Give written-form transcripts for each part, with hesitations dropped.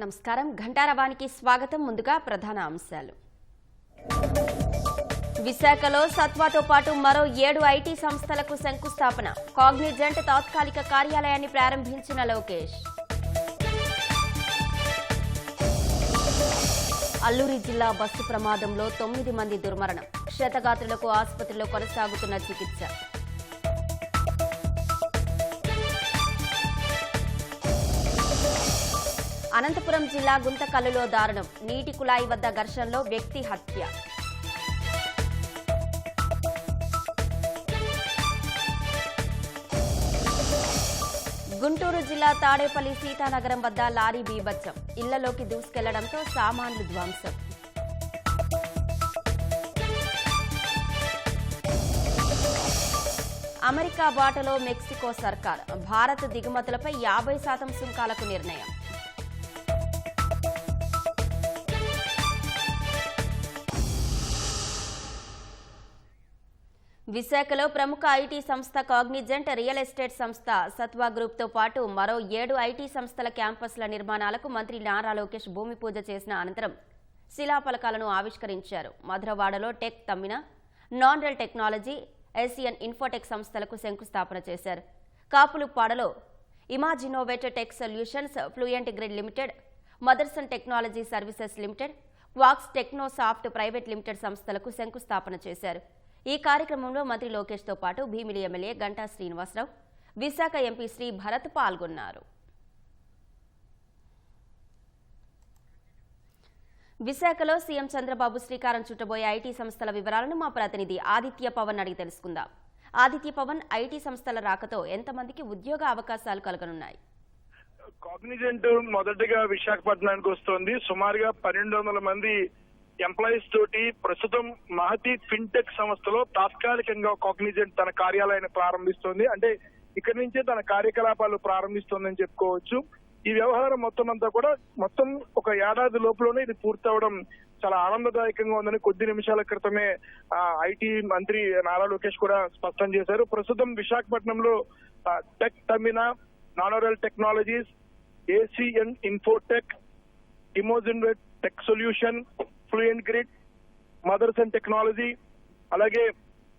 నమస్కారం ఘంటారవానికి స్వాగతం. ముందుగా ప్రధాన అంశాలు. విశాఖలో సత్వాతో పాటు మరో 7 ఐటీ సంస్థలకు శంకుస్థాపన. కాగ్నిజెంట్ తాత్కాలిక కార్యాలయాన్ని ప్రారంభించిన లోకేష్. అల్లూరి జిల్లా బస్సు ప్రమాదంలో 9 మంది దుర్మరణం. క్షతగాత్రులకు ఆసుపత్రిలో కొనసాగుతున్న చికిత్స. అనంతపురం జిల్లా గుంతకల్లులో దారుణం. నీటి కుళాయి వద్ద ఘర్షణలో వ్యక్తి హత్య. గుంటూరు జిల్లా తాడేపల్లి సీతానగరం వద్ద లారీ బీభత్సం. ఇళ్లలోకి దూసుకెళ్లడంతో సామాన్లు ధ్వంసం. అమెరికా బాటలో మెక్సికో సర్కార్. భారత్ దిగుమతులపై 50% సుంకాలకు నిర్ణయం. విశాఖలో ప్రముఖ ఐటీ సంస్థ కాగ్నిజెంట్, రియల్ ఎస్టేట్ సంస్థ సత్వా గ్రూప్తో పాటు మరో 7 ఐటీ సంస్థల క్యాంపస్ల నిర్మాణాలకు మంత్రి నారా లోకేష్ భూమి పూజ చేసిన అనంతరం శిలాఫలకాలను ఆవిష్కరించారు. మధురవాడలో tech Tammina, Nanorel technology, Asian Infotech సంస్థలకు శంకుస్థాపన చేశారు. కాపులుపాడలో Imaginovate tech solutions, fluent grid limited, Motherson technology services limited, Quax Technosoft private limited సంస్థలకు శంకుస్థాపన చేశారు. ఈ కార్యక్రమంలో మంత్రి లోకేష్ తో పాటు భీమిలి ఎమ్మెల్యే గంటా శ్రీనివాసరావు, విశాఖ ఎంపీ శ్రీ భరత్ పాల్గొన్నారు. విశాఖలో సీఎం చంద్రబాబు శ్రీకారం చుట్టబోయే ఐటీ సంస్థల వివరాలను మా ప్రతినిధి ఆదిత్య పవన్ అడిగి తెలుసుకుందాం. ఆదిత్య పవన్, ఐటీ సంస్థల రాకతో ఎంతమందికి ఉద్యోగ అవకాశాలు కలగనున్నాయి? కాగ్నిజెంట్ మొదటిగా విశాఖపట్నానికి వస్తోంది. సుమారుగా 1200 మంది ఎంప్లాయీస్ తోటి ప్రస్తుతం మహతి ఫిన్టెక్ సంస్థలో తాత్కాలికంగా కాగ్నిజెంట్ తన కార్యాలయాన్ని ప్రారంభిస్తోంది. అంటే ఇక్కడి నుంచే తన కార్యకలాపాలు ప్రారంభిస్తోందని చెప్పుకోవచ్చు. ఈ వ్యవహారం మొత్తం అంతా కూడా మొత్తం ఒక ఏడాది లోపలనే ఇది పూర్తవడం చాలా ఆనందదాయకంగా ఉందని కొద్ది నిమిషాల క్రితమే ఐటీ మంత్రి నారా లోకేష్ కూడా స్పష్టం చేశారు. ప్రస్తుతం విశాఖపట్నంలో tech Tammina, Nanorel technologies, Asian Infotech, Imaginovate tech solution, fluent grid, Motherson technology, అలాగే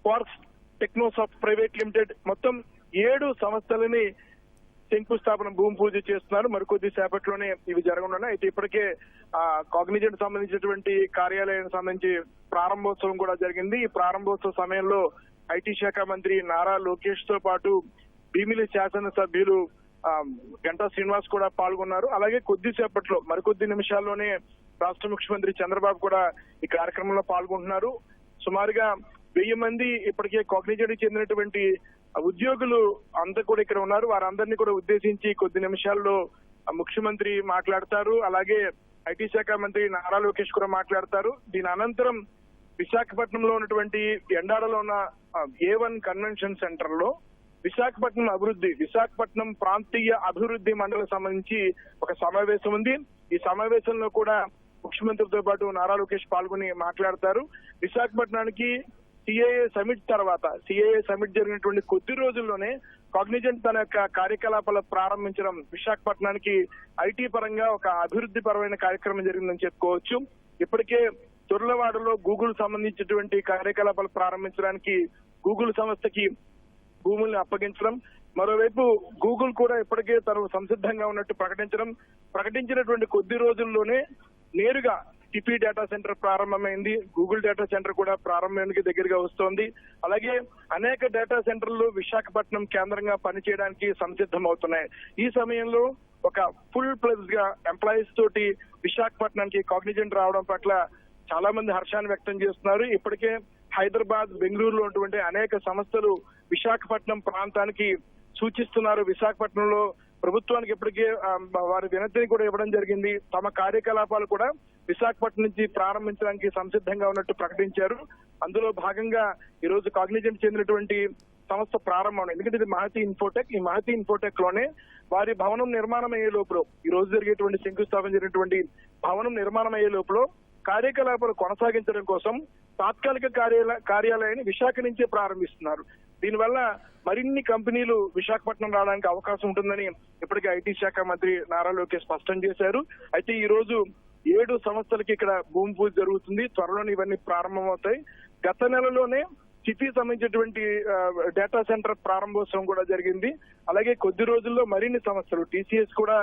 క్వాక్స్ టెక్నోసాఫ్ట్ ప్రైవేట్ లిమిటెడ్ మొత్తం 7 సంస్థలని శంకుస్థాపన భూమి పూజ చేస్తున్నారు. మరికొద్ది సేపట్లోనే ఇవి జరగనున్నాయి. అయితే ఇప్పటికే కాగ్నిజెంట్ సంబంధించినటువంటి కార్యాలయానికి సంబంధించి ప్రారంభోత్సవం కూడా జరిగింది. ఈ ప్రారంభోత్సవ సమయంలో ఐటీ శాఖ మంత్రి నారా లోకేష్ తో పాటు భీమిలి శాసనసభ్యులు గంటా శ్రీనివాస్ కూడా పాల్గొన్నారు. అలాగే కొద్దిసేపట్లో మరికొద్ది నిమిషాల్లోనే రాష్ట్ర ముఖ్యమంత్రి చంద్రబాబు కూడా ఈ కార్యక్రమంలో పాల్గొంటున్నారు. సుమారుగా 1000 మంది ఇప్పటికే కాగ్నిజెంట్ చెందినటువంటి ఉద్యోగులు అంతా కూడా ఇక్కడ ఉన్నారు. వారందరినీ కూడా ఉద్దేశించి కొద్ది నిమిషాల్లో ముఖ్యమంత్రి మాట్లాడతారు. అలాగే ఐటీ శాఖ మంత్రి నారా లోకేష్ కూడా మాట్లాడతారు. దీని అనంతరం విశాఖపట్నంలో ఉన్నటువంటి ఎండాడలో ఉన్న A1 కన్వెన్షన్ సెంటర్ లో విశాఖపట్నం ప్రాంతీయ అభివృద్ధి మండలికి సంబంధించి ఒక సమావేశం ఉంది. ఈ సమావేశంలో కూడా ముఖ్యమంత్రితో పాటు నారా లోకేష్ పాల్గొని మాట్లాడతారు. విశాఖపట్నానికి సిఐఏ సమిట్ జరిగినటువంటి కొద్ది రోజుల్లోనే కాగ్నిజెంట్ తన యొక్క కార్యకలాపాలు ప్రారంభించడం విశాఖపట్నానికి ఐటీ పరంగా ఒక అభివృద్ధి పరమైన కార్యక్రమం జరిగిందని చెప్పుకోవచ్చు. ఇప్పటికే తొర్లవాడలో గూగుల్ సంబంధించినటువంటి కార్యకలాపాలు ప్రారంభించడానికి గూగుల్ సంస్థకి భూముల్ని అప్పగించడం, మరోవైపు గూగుల్ కూడా ఇప్పటికే తను సంసిద్ధంగా ఉన్నట్టు ప్రకటించినటువంటి కొద్ది రోజుల్లోనే నేరుగా టిపి డేటా సెంటర్ ప్రారంభమైంది. గూగుల్ డేటా సెంటర్ కూడా ప్రారంభానికి దగ్గరగా వస్తోంది. అలాగే అనేక డేటా సెంటర్లు విశాఖపట్నం కేంద్రంగా పనిచేయడానికి సంసిద్ధం అవుతున్నాయి. ఈ సమయంలో ఒక ఫుల్ ప్లస్ గా ఎంప్లాయీస్ తోటి విశాఖపట్నానికి కాగ్నిజెంట్ రావడం పట్ల చాలా మంది హర్షాన్ని వ్యక్తం చేస్తున్నారు. ఇప్పటికే హైదరాబాద్, బెంగళూరులో ఉన్నటువంటి అనేక సంస్థలు విశాఖపట్నం ప్రాంతానికి సూచిస్తున్నారు. విశాఖపట్నంలో ప్రభుత్వానికి ఇప్పటికే వారి వినతిని కూడా ఇవ్వడం జరిగింది. తమ కార్యకలాపాలు కూడా విశాఖపట్నం నుంచి ప్రారంభించడానికి సంసిద్ధంగా ఉన్నట్టు ప్రకటించారు. అందులో భాగంగా ఈ రోజు కాగ్నిజెంట్ చెందినటువంటి సంస్థ ప్రారంభం. ఎందుకంటే ఇది మహతి ఇన్ఫోటెక్. ఈ మహతి ఇన్ఫోటెక్ లోనే వారి భవనం నిర్మాణం అయ్యే లోపల, ఈ రోజు జరిగేటువంటి శంకుస్థాపన జరిగినటువంటి భవనం నిర్మాణం అయ్యే లోపల కార్యకలాపాలు కొనసాగించడం కోసం తాత్కాలిక కార్యాలయాన్ని విశాఖ నుంచే ప్రారంభిస్తున్నారు. దీనివల్ల మరిన్ని కంపెనీలు విశాఖపట్నం రావడానికి అవకాశం ఉంటుందని ఇప్పటికే ఐటీ శాఖ మంత్రి నారా లోకేష్ స్పష్టం చేశారు. అయితే ఈ రోజు 7 సంస్థలకి ఇక్కడ భూమి పూజ జరుగుతుంది. త్వరలోనే ఇవన్నీ ప్రారంభమవుతాయి. గత నెలలోనే సిటీ సంబంధించినటువంటి డేటా సెంటర్ ప్రారంభోత్సవం కూడా జరిగింది. అలాగే కొద్ది రోజుల్లో మరిన్ని సంస్థలు టీసీఎస్ కూడా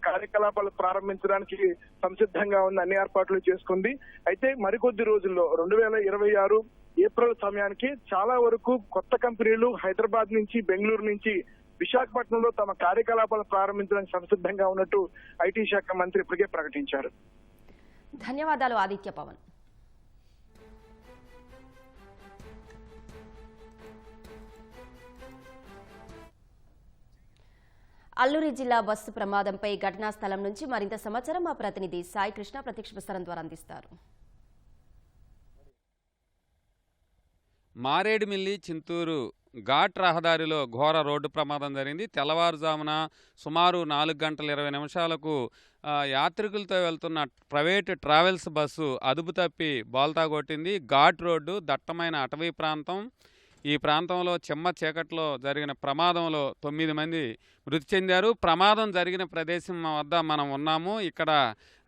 కార్యకలాపాలు ప్రారంభించడానికి సంసిద్ధంగా ఉన్న అన్ని ఏర్పాట్లు చేసుకుంది. అయితే మరికొద్ది రోజుల్లో 2026 ఏప్రిల్ సమయానికి చాలా వరకు కొత్త కంపెనీలు హైదరాబాద్ నుంచి, బెంగళూరు నుంచి విశాఖపట్నంలో తమ కార్యకలాపాలు ప్రారంభించడానికి సంసిద్ధంగా ఉన్నట్టు ఐటీ శాఖ మంత్రి ఇప్పటికే ప్రకటించారు. ధన్యవాదాలు ఆదిత్య పవన్. అల్లూరి జిల్లా బస్సు ప్రమాదంపై ఘటనా స్థలం నుంచి మరింత సమాచారం మా ప్రతినిధి సాయి కృష్ణ ప్రత్యక్ష ప్రసారం ద్వారా అందిస్తారు. మారేడుమిల్లి చింతూరు ఘాట్ రహదారిలో ఘోర రోడ్డు ప్రమాదం జరిగింది. తెల్లవారుజామున సుమారు 4:20 యాత్రికులతో వెళ్తున్న ప్రైవేటు ట్రావెల్స్ బస్సు అదుపు తప్పి బోల్తా కొట్టింది. ఘాట్ రోడ్డు, దట్టమైన అటవీ ప్రాంతం. ఈ ప్రాంతంలో చిమ్మ చీకట్లో జరిగిన ప్రమాదంలో 9 మంది మృతి చెందారు. ప్రమాదం జరిగిన ప్రదేశం వద్ద మనం ఉన్నాము. ఇక్కడ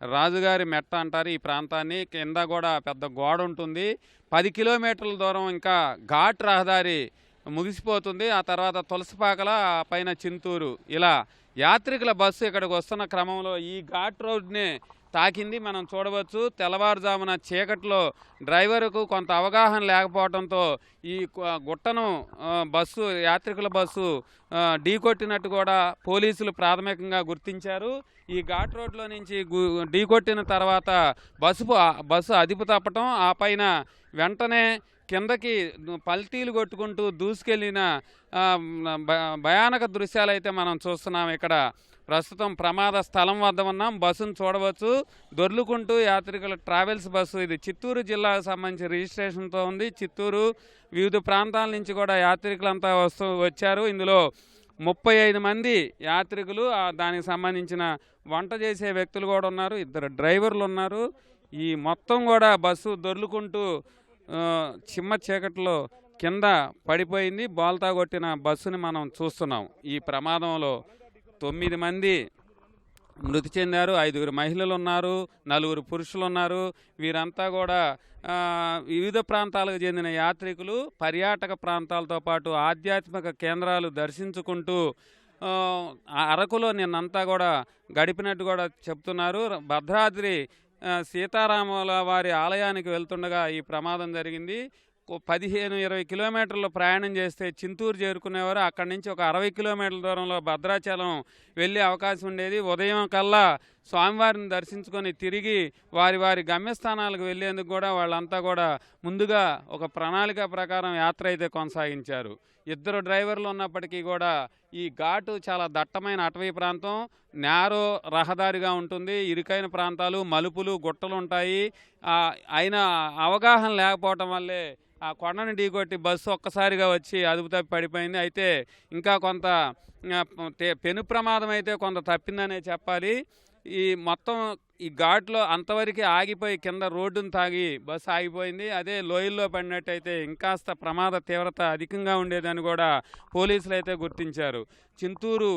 రాజుగారి మెట్ట అంటారు ఈ ప్రాంతాన్ని. కింద కూడా పెద్ద గోడ ఉంటుంది. 10 కిలోమీటర్ల దూరం ఇంకా ఘాట్ రహదారి ముగిసిపోతుంది. ఆ తర్వాత తులసిపాకల, పైన చింతూరు. ఇలా యాత్రికుల బస్సు ఇక్కడికి వస్తున్న క్రమంలో ఈ ఘాట్ రోడ్ని తాకింది. మనం చూడవచ్చు. తెల్లవారుజామున చీకట్లో డ్రైవర్కు కొంత అవగాహన లేకపోవడంతో ఈ గుట్టను యాత్రికుల బస్సు ఢీకొట్టినట్టు కూడా పోలీసులు ప్రాథమికంగా గుర్తించారు. ఈ ఘాట్ రోడ్లో నుంచి ఢీకొట్టిన తర్వాత బస్సు అదుపు తప్పటం, ఆ పైన వెంటనే కిందకి పల్టీలు కొట్టుకుంటూ దూసుకెళ్లిన భయానక దృశ్యాలు అయితే మనం చూస్తున్నాం. ఇక్కడ ప్రస్తుతం ప్రమాద స్థలం వద్ద ఉన్నాం. బస్సును చూడవచ్చు. దొర్లుకుంటూ యాత్రికుల ట్రావెల్స్ బస్సు, ఇది చిత్తూరు జిల్లాకు సంబంధించి రిజిస్ట్రేషన్తో ఉంది. చిత్తూరు వివిధ ప్రాంతాల నుంచి కూడా యాత్రికులంతా వచ్చారు. ఇందులో 35 మంది యాత్రికులు, దానికి సంబంధించిన వంట చేసే వ్యక్తులు కూడా ఉన్నారు. 2 డ్రైవర్లు ఉన్నారు. ఈ మొత్తం కూడా బస్సు దొర్లుకుంటూ చిమ్మ చీకట్లో కింద పడిపోయింది. బోల్తా కొట్టిన బస్సుని మనం చూస్తున్నాం. ఈ ప్రమాదంలో 9 మంది మృతి చెందారు. 5 మహిళలు ఉన్నారు, 4 పురుషులు ఉన్నారు. వీరంతా కూడా వివిధ ప్రాంతాలకు చెందిన యాత్రికులు. పర్యాటక ప్రాంతాలతో పాటు ఆధ్యాత్మిక కేంద్రాలు దర్శించుకుంటూ అరకులో నిన్నంతా కూడా గడిపినట్టు కూడా చెప్తున్నారు. భద్రాద్రి సీతారాముల వారి ఆలయానికి వెళ్తుండగా ఈ ప్రమాదం జరిగింది. 15-20 కిలోమీటర్లు ప్రయాణం చేస్తే చింతూరు చేరుకునేవారు. అక్కడి నుంచి ఒక 60 కిలోమీటర్ల దూరంలో భద్రాచలం వెళ్ళే అవకాశం ఉండేది. ఉదయం కల్లా స్వామివారిని దర్శించుకొని తిరిగి వారి గమ్యస్థానాలకు వెళ్ళేందుకు కూడా వాళ్ళంతా కూడా ముందుగా ఒక ప్రణాళిక ప్రకారం యాత్ర అయితే కొనసాగించారు. 2 డ్రైవర్లు ఉన్నప్పటికీ కూడా ఈ ఘాటు చాలా దట్టమైన అటవీ ప్రాంతం, నేరో రహదారిగా ఉంటుంది. ఇరుకైన ప్రాంతాలు, మలుపులు, గుట్టలు ఉంటాయి. అయినా అవగాహన లేకపోవటం వల్లే ఆ కొండను ఢీకొట్టి బస్సు ఒక్కసారిగా వచ్చి అదుపు తప్పి పడిపోయింది. అయితే ఇంకా కొంత పెను ప్రమాదం అయితే కొంత తప్పిందనే చెప్పాలి. ఈ మొత్తం ఈ ఘాట్లో అంతవరకు ఆగిపోయి కింద రోడ్డును తాగి బస్సు ఆగిపోయింది. అదే లోయల్లో పడినట్టయితే ఇంకాస్త ప్రమాద తీవ్రత అధికంగా ఉండేదని కూడా పోలీసులు అయితే గుర్తించారు. చింతూరు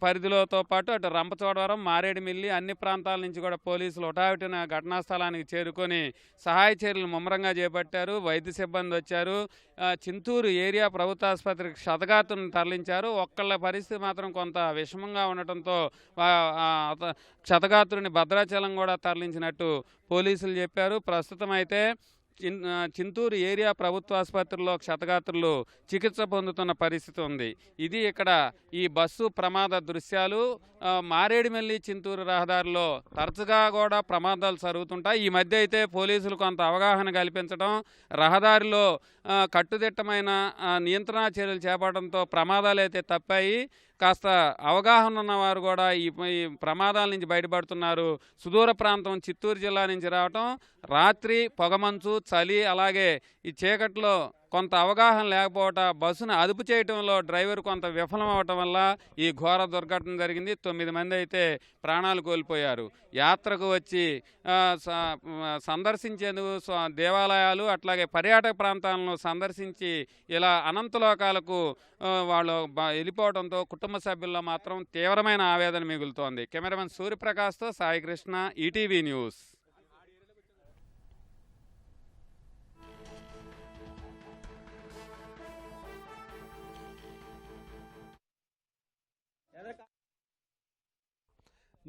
పరిధిలోతో పాటు అటు రంపచోడవరం, మారేడుమిల్లి అన్ని ప్రాంతాల నుంచి కూడా పోలీసులు హుటాహుటిన ఘటనా స్థలానికి చేరుకొని సహాయ చర్యలు ముమ్మరంగా చేపట్టారు. వైద్య సిబ్బంది వచ్చారు. చింతూరు ఏరియా ప్రభుత్వ ఆసుపత్రికి క్షతగాత్రులను తరలించారు. ఒక్కళ్ళ పరిస్థితి మాత్రం కొంత విషమంగా ఉండటంతో క్షతగాత్రుని భద్రాచలం కూడా తరలించినట్టు పోలీసులు చెప్పారు. ప్రస్తుతం అయితే చింతూరు ఏరియా ప్రభుత్వ ఆసుపత్రిలో క్షతగాత్రులు చికిత్స పొందుతున్న పరిస్థితి ఉంది. ఇది ఇక్కడ ఈ బస్సు ప్రమాద దృశ్యాలు. మారేడుమిల్లి చింతూరు రహదారిలో తరచుగా కూడా ప్రమాదాలు జరుగుతుంటాయి. ఈ మధ్య అయితే పోలీసులు కొంత అవగాహన కల్పించడం, రహదారిలో కట్టుదిట్టమైన నియంత్రణ చర్యలు చేపట్టడంతో ప్రమాదాలు అయితే తప్పాయి. కాస్త అవగాహన ఉన్నవారు కూడా ఈ ప్రమాదాల నుంచి బయటపడుతున్నారు. సుదూర ప్రాంతం చిత్తూరు జిల్లా నుంచి రావటం, రాత్రి పొగమంచు, చలి, అలాగే ఈ చీకట్లో కొంత అవగాహన లేకపోవటం, బస్సును అదుపు చేయటంలో డ్రైవర్ కొంత విఫలం అవటం వల్ల ఈ ఘోర దుర్ఘటన జరిగింది. 9 మంది అయితే ప్రాణాలు కోల్పోయారు. యాత్రకు వచ్చి సందర్శించేందుకు దేవాలయాలు అట్లాగే పర్యాటక ప్రాంతాలను సందర్శించి ఇలా అనంతలోకాలకు వాళ్ళు వెళ్ళిపోవడంతో కుటుంబ సభ్యుల్లో మాత్రం తీవ్రమైన ఆవేదన మిగులుతోంది. కెమెరామెన్ సూర్యప్రకాష్తో సాయికృష్ణ, ఈటీవీ న్యూస్.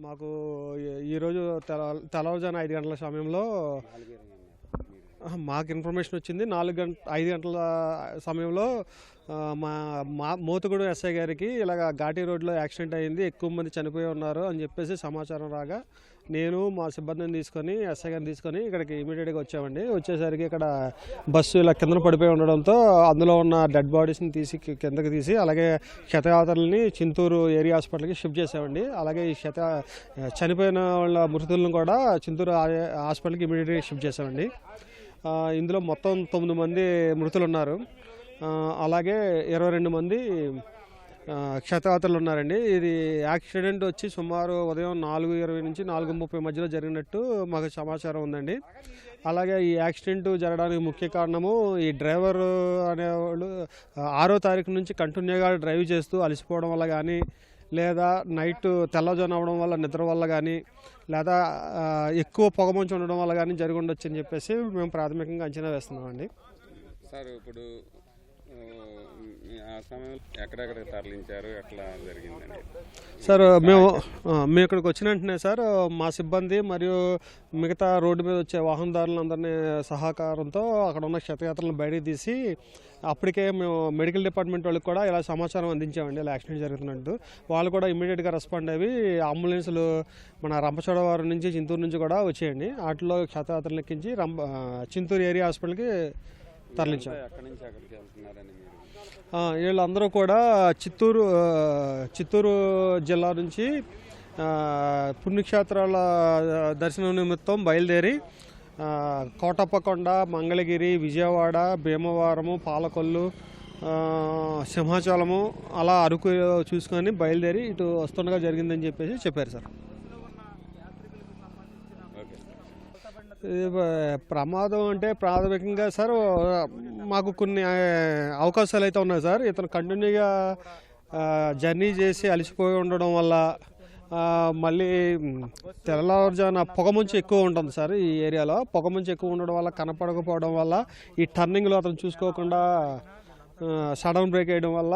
మాకు ఈరోజు తెల్లవారుజామున 5 గంటల సమయంలో మాకు ఇన్ఫర్మేషన్ వచ్చింది. 5 గంటల సమయంలో మా మోతుగూడు ఎస్ఐ గారికి ఇలాగ ఘాటీ రోడ్లో యాక్సిడెంట్ అయింది, ఎక్కువ మంది చనిపోయి ఉన్నారు అని చెప్పేసి సమాచారం రాగా నేను మా సిబ్బందిని తీసుకొని ఎస్ఐ గారిని తీసుకొని ఇక్కడికి ఇమీడియట్గా వచ్చామండి. వచ్చేసరికి ఇక్కడ బస్సు ఇలా కిందన పడిపోయి ఉండడంతో అందులో ఉన్న డెడ్ బాడీస్ని కిందకి తీసి అలాగే క్షతగాత్రులని చింతూరు ఏరియా హాస్పిటల్కి షిఫ్ట్ చేసామండి. అలాగే ఈ చనిపోయిన వాళ్ళ మృతులను కూడా చింతూరు హాస్పిటల్కి ఇమీడియట్గా షిఫ్ట్ చేసామండి. ఇందులో మొత్తం 9 మంది మృతులు ఉన్నారు. అలాగే 22 మంది క్షతగాత్రులు ఉన్నారండి. ఇది యాక్సిడెంట్ వచ్చి సుమారు ఉదయం 4:20 నుంచి 4:30 మధ్యలో జరిగినట్టు మాకు సమాచారం ఉందండి. అలాగే ఈ యాక్సిడెంట్ జరగడానికి ముఖ్య కారణము ఈ డ్రైవర్ అనేవాళ్ళు 6వ తారీఖు నుంచి కంటిన్యూగా డ్రైవ్ చేస్తూ అలసిపోవడం వల్ల కానీ, లేదా నైట్ తెల్లజాను అవ్వడం వల్ల నిద్ర వల్ల కానీ, లేదా ఎక్కువ పొగమంచు ఉండడం వల్ల కానీ జరిగి ఉండొచ్చు అని చెప్పేసి మేము ప్రాథమికంగా అంచనా వేస్తున్నామండి. సార్ ఇప్పుడు ఆ సమయంలో ఎక్కడెక్కడికి తరలించారు, ఎట్లా జరిగిందండి? సార్ మేము ఇక్కడికి వచ్చిన వెంటనే సార్ మా సిబ్బంది మరియు మిగతా రోడ్డు మీద వచ్చే వాహనదారులందరినీ సహకారంతో అక్కడ ఉన్న క్షతగాత్రులను బయటికి తీసి అప్పటికే మేము మెడికల్ డిపార్ట్మెంట్ వాళ్ళకి కూడా ఇలా సమాచారం అందించామండి, ఇలా యాక్సిడెంట్ జరుగుతున్నట్టు. వాళ్ళు కూడా ఇమీడియట్గా రెస్పాండ్ అయ్యి అంబులెన్సులు మన రంపచోడవరం నుంచి చింతూరు నుంచి కూడా వచ్చేయండి. వాటిలో క్షతగాత్రులను ఎక్కించి చింతూరు ఏరియా హాస్పిటల్కి తరలించాం. వీళ్ళందరూ కూడా చిత్తూరు జిల్లా నుంచి పుణ్యక్షేత్రాల దర్శనం నిమిత్తం బయలుదేరి కోటప్పకొండ, మంగళగిరి, విజయవాడ, భీమవరము, పాలకొల్లు, సింహాచలము అలా అరకు చూసుకొని బయలుదేరి ఇటు వస్తుండగా జరిగిందని చెప్పేసి చెప్పారు సార్. ప్రమాదం అంటే ప్రాథమికంగా సార్ మాకు కొన్ని అవకాశాలు అయితే ఉన్నాయి సార్. ఇతను కంటిన్యూగా జర్నీ చేసి అలసిపోయి ఉండడం వల్ల, మళ్ళీ తెల్లవారుజామున పొగమంచు ఎక్కువ ఉంటుంది సార్. ఈ ఏరియాలో పొగమంచు ఎక్కువ ఉండడం వల్ల, కనపడకపోవడం వల్ల, ఈ టర్నింగ్లో అతను చూసుకోకుండా సడన్ బ్రేక్ వేయడం వల్ల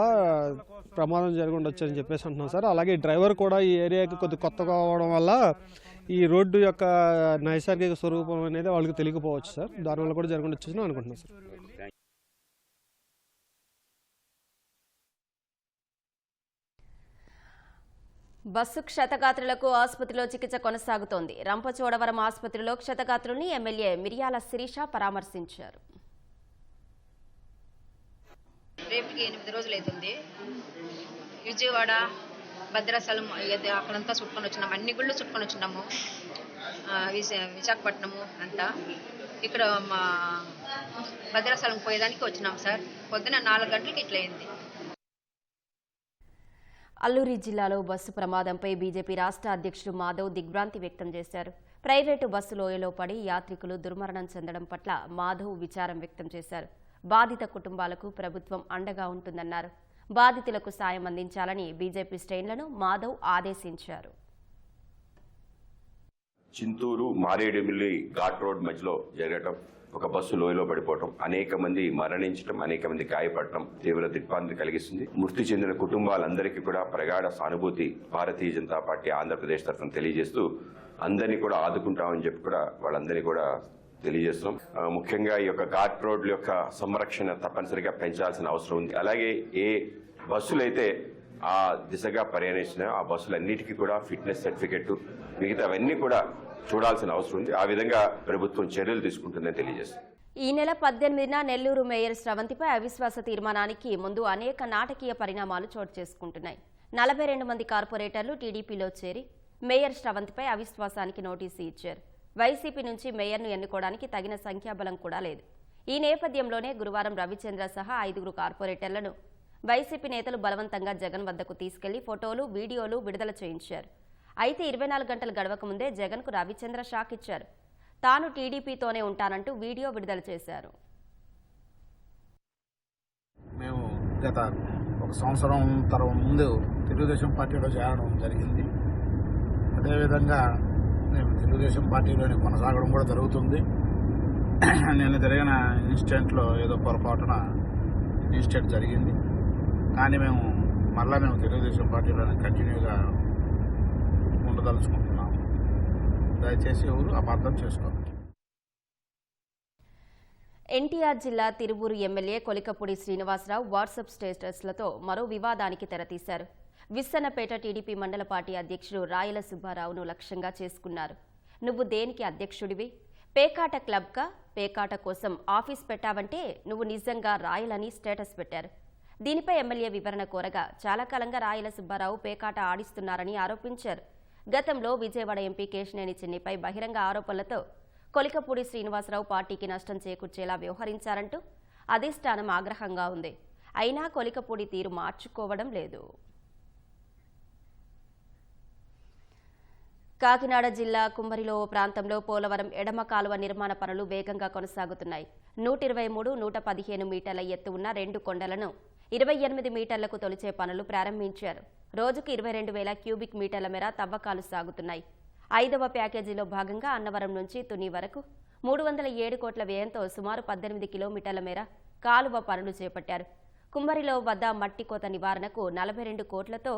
ప్రమాదం జరిగి ఉండొచ్చు అని చెప్పేసి అంటున్నాం సార్. అలాగే డ్రైవర్ కూడా ఈ ఏరియాకి కొద్ది కొత్తగా అవ్వడం వల్ల ఈ రోడ్డు యొక్క నైసర్గిక స్వరూపం అనేది వాళ్ళకి తెలియకపోవచ్చు సార్. దానివల్ల కూడా జరిగి ఉండొచ్చు అని అనుకుంటున్నాను సార్. బస్సు క్షతగాత్రులకు ఆసుపత్రిలో చికిత్స కొనసాగుతోంది. రంపచోడవరం ఆసుపత్రిలో క్షతగాత్రుల్ని ఎమ్మెల్యే మిర్యాల శిరీష పరామర్శించారు. రేపుకి 8 రోజులైతుంది. విజయవాడ, భద్రాచలం అక్కడంతా చుట్టుకొని వచ్చినాము, అన్ని గుళ్ళు చుట్టుకొని వచ్చినాము. విశాఖపట్నము అంతా ఇక్కడ మా భద్రాచలం పోయేదానికి వచ్చినాం సార్. పొద్దున 4 గంటలకి ఇట్లయింది. అల్లూరి జిల్లాలో బస్సు ప్రమాదంపై బీజేపీ రాష్ట్ర అధ్యక్షుడు మాధవ్ దిగ్భ్రాంతి వ్యక్తం చేశారు. ప్రైవేటు బస్సు లోయలో పడి యాత్రికులు దుర్మరణం చెందడం పట్ల మాధవ్ విచారం వ్యక్తం చేశారు. బాధిత కుటుంబాలకు ప్రభుత్వం అండగా ఉంటుందన్నారు. బాధితులకు సాయం అందించాలని బీజేపీ శ్రేణులను మాధవ్ ఆదేశించారు. చింతూరు మారేడుమిల్లి ఘాట్ రోడ్ మధ్యలో జరగటం, ఒక బస్సు లోయలో పడిపోవటం, అనేక మంది మరణించడం, అనేక మంది గాయపడటం తీవ్ర దిగ్భ్రాంతి కలిగిస్తుంది. మృతి చెందిన కుటుంబాలందరికీ కూడా ప్రగాఢ సానుభూతి భారతీయ జనతా పార్టీ ఆంధ్రప్రదేశ్ తరఫున తెలియజేస్తూ అందరినీ కూడా ఆదుకుంటామని చెప్పి కూడా వాళ్ళందరినీ కూడా తెలియజేస్తున్నాం. ముఖ్యంగా ఈ యొక్క ఘాట్ రోడ్ల యొక్క సంరక్షణ తప్పనిసరిగా పెంచాల్సిన అవసరం ఉంది. అలాగే ఏ బస్సులైతే ఆ దిశగా ప్రయాణిస్తున్నాయో ఆ బస్సులన్నిటికీ కూడా ఫిట్నెస్ సర్టిఫికెట్ మిగతావన్నీ కూడా చూడాల్సిన అవసరం ఉంది. ఆ విధంగా ప్రభుత్వం చర్యలు తీసుకుంటుందని తెలియజేస్తుంది. ఈ నెల 18న నెల్లూరు మేయర్ స్రవంతిపై అవిశ్వాస తీర్మానానికి ముందు అనేక నాటకీయ పరిణామాలు చోటు చేసుకుంటున్నాయి. 42 మంది కార్పొరేటర్లు టీడీపీలో చేరి మేయర్ స్రవంతిపై అవిశ్వాసానికి నోటీసు ఇచ్చారు. వైసీపీ నుంచి మేయర్ను ఎన్నుకోవడానికి తగిన సంఖ్యాబలం కూడా లేదు. ఈ నేపథ్యంలోనే గురువారం రవిచంద్ర సహా 5 కార్పొరేటర్లను వైసీపీ నేతలు బలవంతంగా జగన్ వద్దకు తీసుకెళ్లి ఫోటోలు, వీడియోలు విడుదల చేయించారు. అయితే 24 గంటలు గడవక ముందే జగన్కు రవిచంద్ర షాక్ ఇచ్చారు. తాను టీడీపీతోనే ఉంటానంటూ వీడియో విడుదల చేశారు. మేము గత 1 సంవత్సరం ముందు తెలుగుదేశం పార్టీలో చేరడం జరిగింది. అదేవిధంగా మేము తెలుగుదేశం పార్టీలోనే కొనసాగడం కూడా జరుగుతుంది. నిన్న జరిగిన ఇన్సిడెంట్లో ఏదో పొరపాటున ఇన్సిడెంట్ జరిగింది. కానీ మేము తెలుగుదేశం పార్టీలోనే కంటిన్యూగా ఉండదలుచుకుంటున్నాము. దయచేసి ఎవరు అపార్థం చేసుకోవాలి. ఎన్టీఆర్ జిల్లా తిరువూరు ఎమ్మెల్యే కొలికపూడి శ్రీనివాసరావు వాట్సాప్ స్టేటస్లతో మరో వివాదానికి తెరతీశారు. విస్సన్నపేట టీడీపీ మండల పార్టీ అధ్యక్షుడు రాయల సుబ్బారావును లక్ష్యంగా చేసుకున్నారు. నువ్వు దేనికి అధ్యక్షుడివి? పేకాట క్లబ్కా? పేకాట కోసం ఆఫీస్ పెట్టావంటే నువ్వు నిజంగా రాయలని స్టేటస్ పెట్టారు. దీనిపై ఎమ్మెల్యే వివరణ కోరగా చాలా కాలంగా రాయల సుబ్బారావు పేకాట ఆడిస్తున్నారని ఆరోపించారు. గతంలో విజయవాడ ఎంపీ కేశినేని చిన్నిపై బహిరంగ ఆరోపణలతో కొలికపూడి శ్రీనివాసరావు పార్టీకి నష్టం చేకూర్చేలా వ్యవహరించారంటూ అధిష్టానం ఆగ్రహంగా ఉంది. అయినా కొలికపూడి తీరు మార్చుకోవడం లేదు. కాకినాడ జిల్లా కుమ్మరిలో ప్రాంతంలో పోలవరం ఎడమ కాలువ నిర్మాణ పనులు వేగంగా కొనసాగుతున్నాయి. 123, 115 మీటర్ల ఎత్తు ఉన్న 2 కొండలను 28 మీటర్లకు తొలిచే పనులు ప్రారంభించారు. రోజుకు 22,000 క్యూబిక్ మీటర్ల మేర తవ్వకాలు సాగుతున్నాయి. 5వ ప్యాకేజీలో భాగంగా అన్నవరం నుంచి తుని వరకు 307 కోట్ల వ్యయంతో సుమారు 18 కిలోమీటర్ల మేర కాలువ పనులు చేపట్టారు. కుమ్మరిలో వద్ద మట్టి కోత నివారణకు 42 కోట్లతో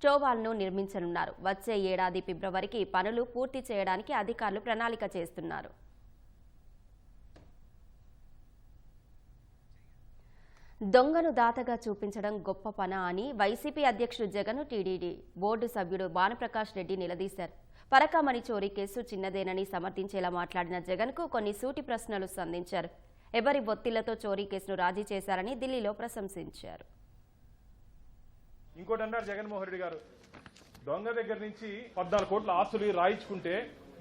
చోవాల్ను నిర్మించనున్నారు. వచ్చే ఏడాది ఫిబ్రవరికి పనులు పూర్తి చేయడానికి అధికారులు ప్రణాళిక చేస్తున్నారు. దొంగను దాతగా చూపించడం గొప్ప పనా అని వైసీపీ అధ్యక్షుడు జగన్ టీడీడీ బోర్డు సభ్యుడు భానుప్రకాష్ రెడ్డి నిలదీశారు. పరకామణి చోరీ కేసు చిన్నదేనని సమర్థించేలా మాట్లాడిన జగన్కు కొన్ని సూటి ప్రశ్నలు సంధించారు. ఎవరి ఒత్తిళ్లతో చోరీ కేసును రాజీ చేశారని ఢిల్లీలో ప్రశంసించారు. ఇంకోటి అన్నారు జగన్మోహన్ రెడ్డి గారు, దొంగ దగ్గర నుంచి 14 కోట్ల ఆస్తులు రాయించుకుంటే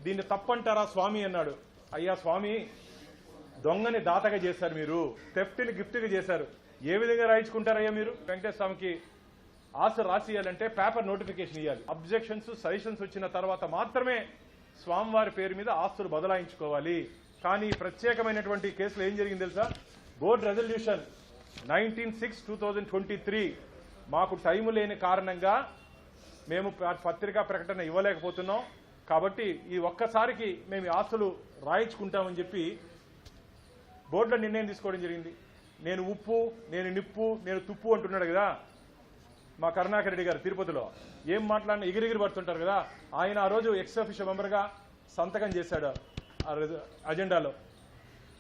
దీన్ని తప్పంటారా స్వామి అన్నాడు. అయ్యా స్వామి, దొంగని దాతగా చేశారు, మీరు థెఫ్ట్ని గిఫ్ట్గా చేశారు. ఏ విధంగా రాయించుకుంటారయ్యా మీరు? వెంకటేశ్వర స్వామికి ఆస్తి రాసియాలంటే పేపర్ నోటిఫికేషన్ ఇవ్వాలి. అబ్జెక్షన్స్, సజెషన్స్ వచ్చిన తర్వాత మాత్రమే స్వామివారి పేరు మీద ఆస్తులు బదలాయించుకోవాలి. కానీ ప్రత్యేకమైనటువంటి కేసులో ఏం జరిగింది తెలుసా? బోర్డు రెజల్యూషన్ 19/6/2023 మాకు టైము లేని కారణంగా మేము పత్రికా ప్రకటన ఇవ్వలేకపోతున్నాం. కాబట్టి ఈ ఒక్కసారికి మేము ఆస్తులు రాయించుకుంటామని చెప్పి బోర్డులో నిర్ణయం తీసుకోవడం జరిగింది. నేను ఉప్పు, నేను నిప్పు, నేను తుప్పు అంటున్నాడు కదా మా కరుణాకర్ రెడ్డి గారు తిరుపతిలో. ఏం మాట్లాడినా ఎగిరిగిరి పడుతుంటారు కదా. ఆయన ఆ రోజు ఎక్స్ అఫీషియల్ మెంబర్గా సంతకం చేశాడు అజెండాలో.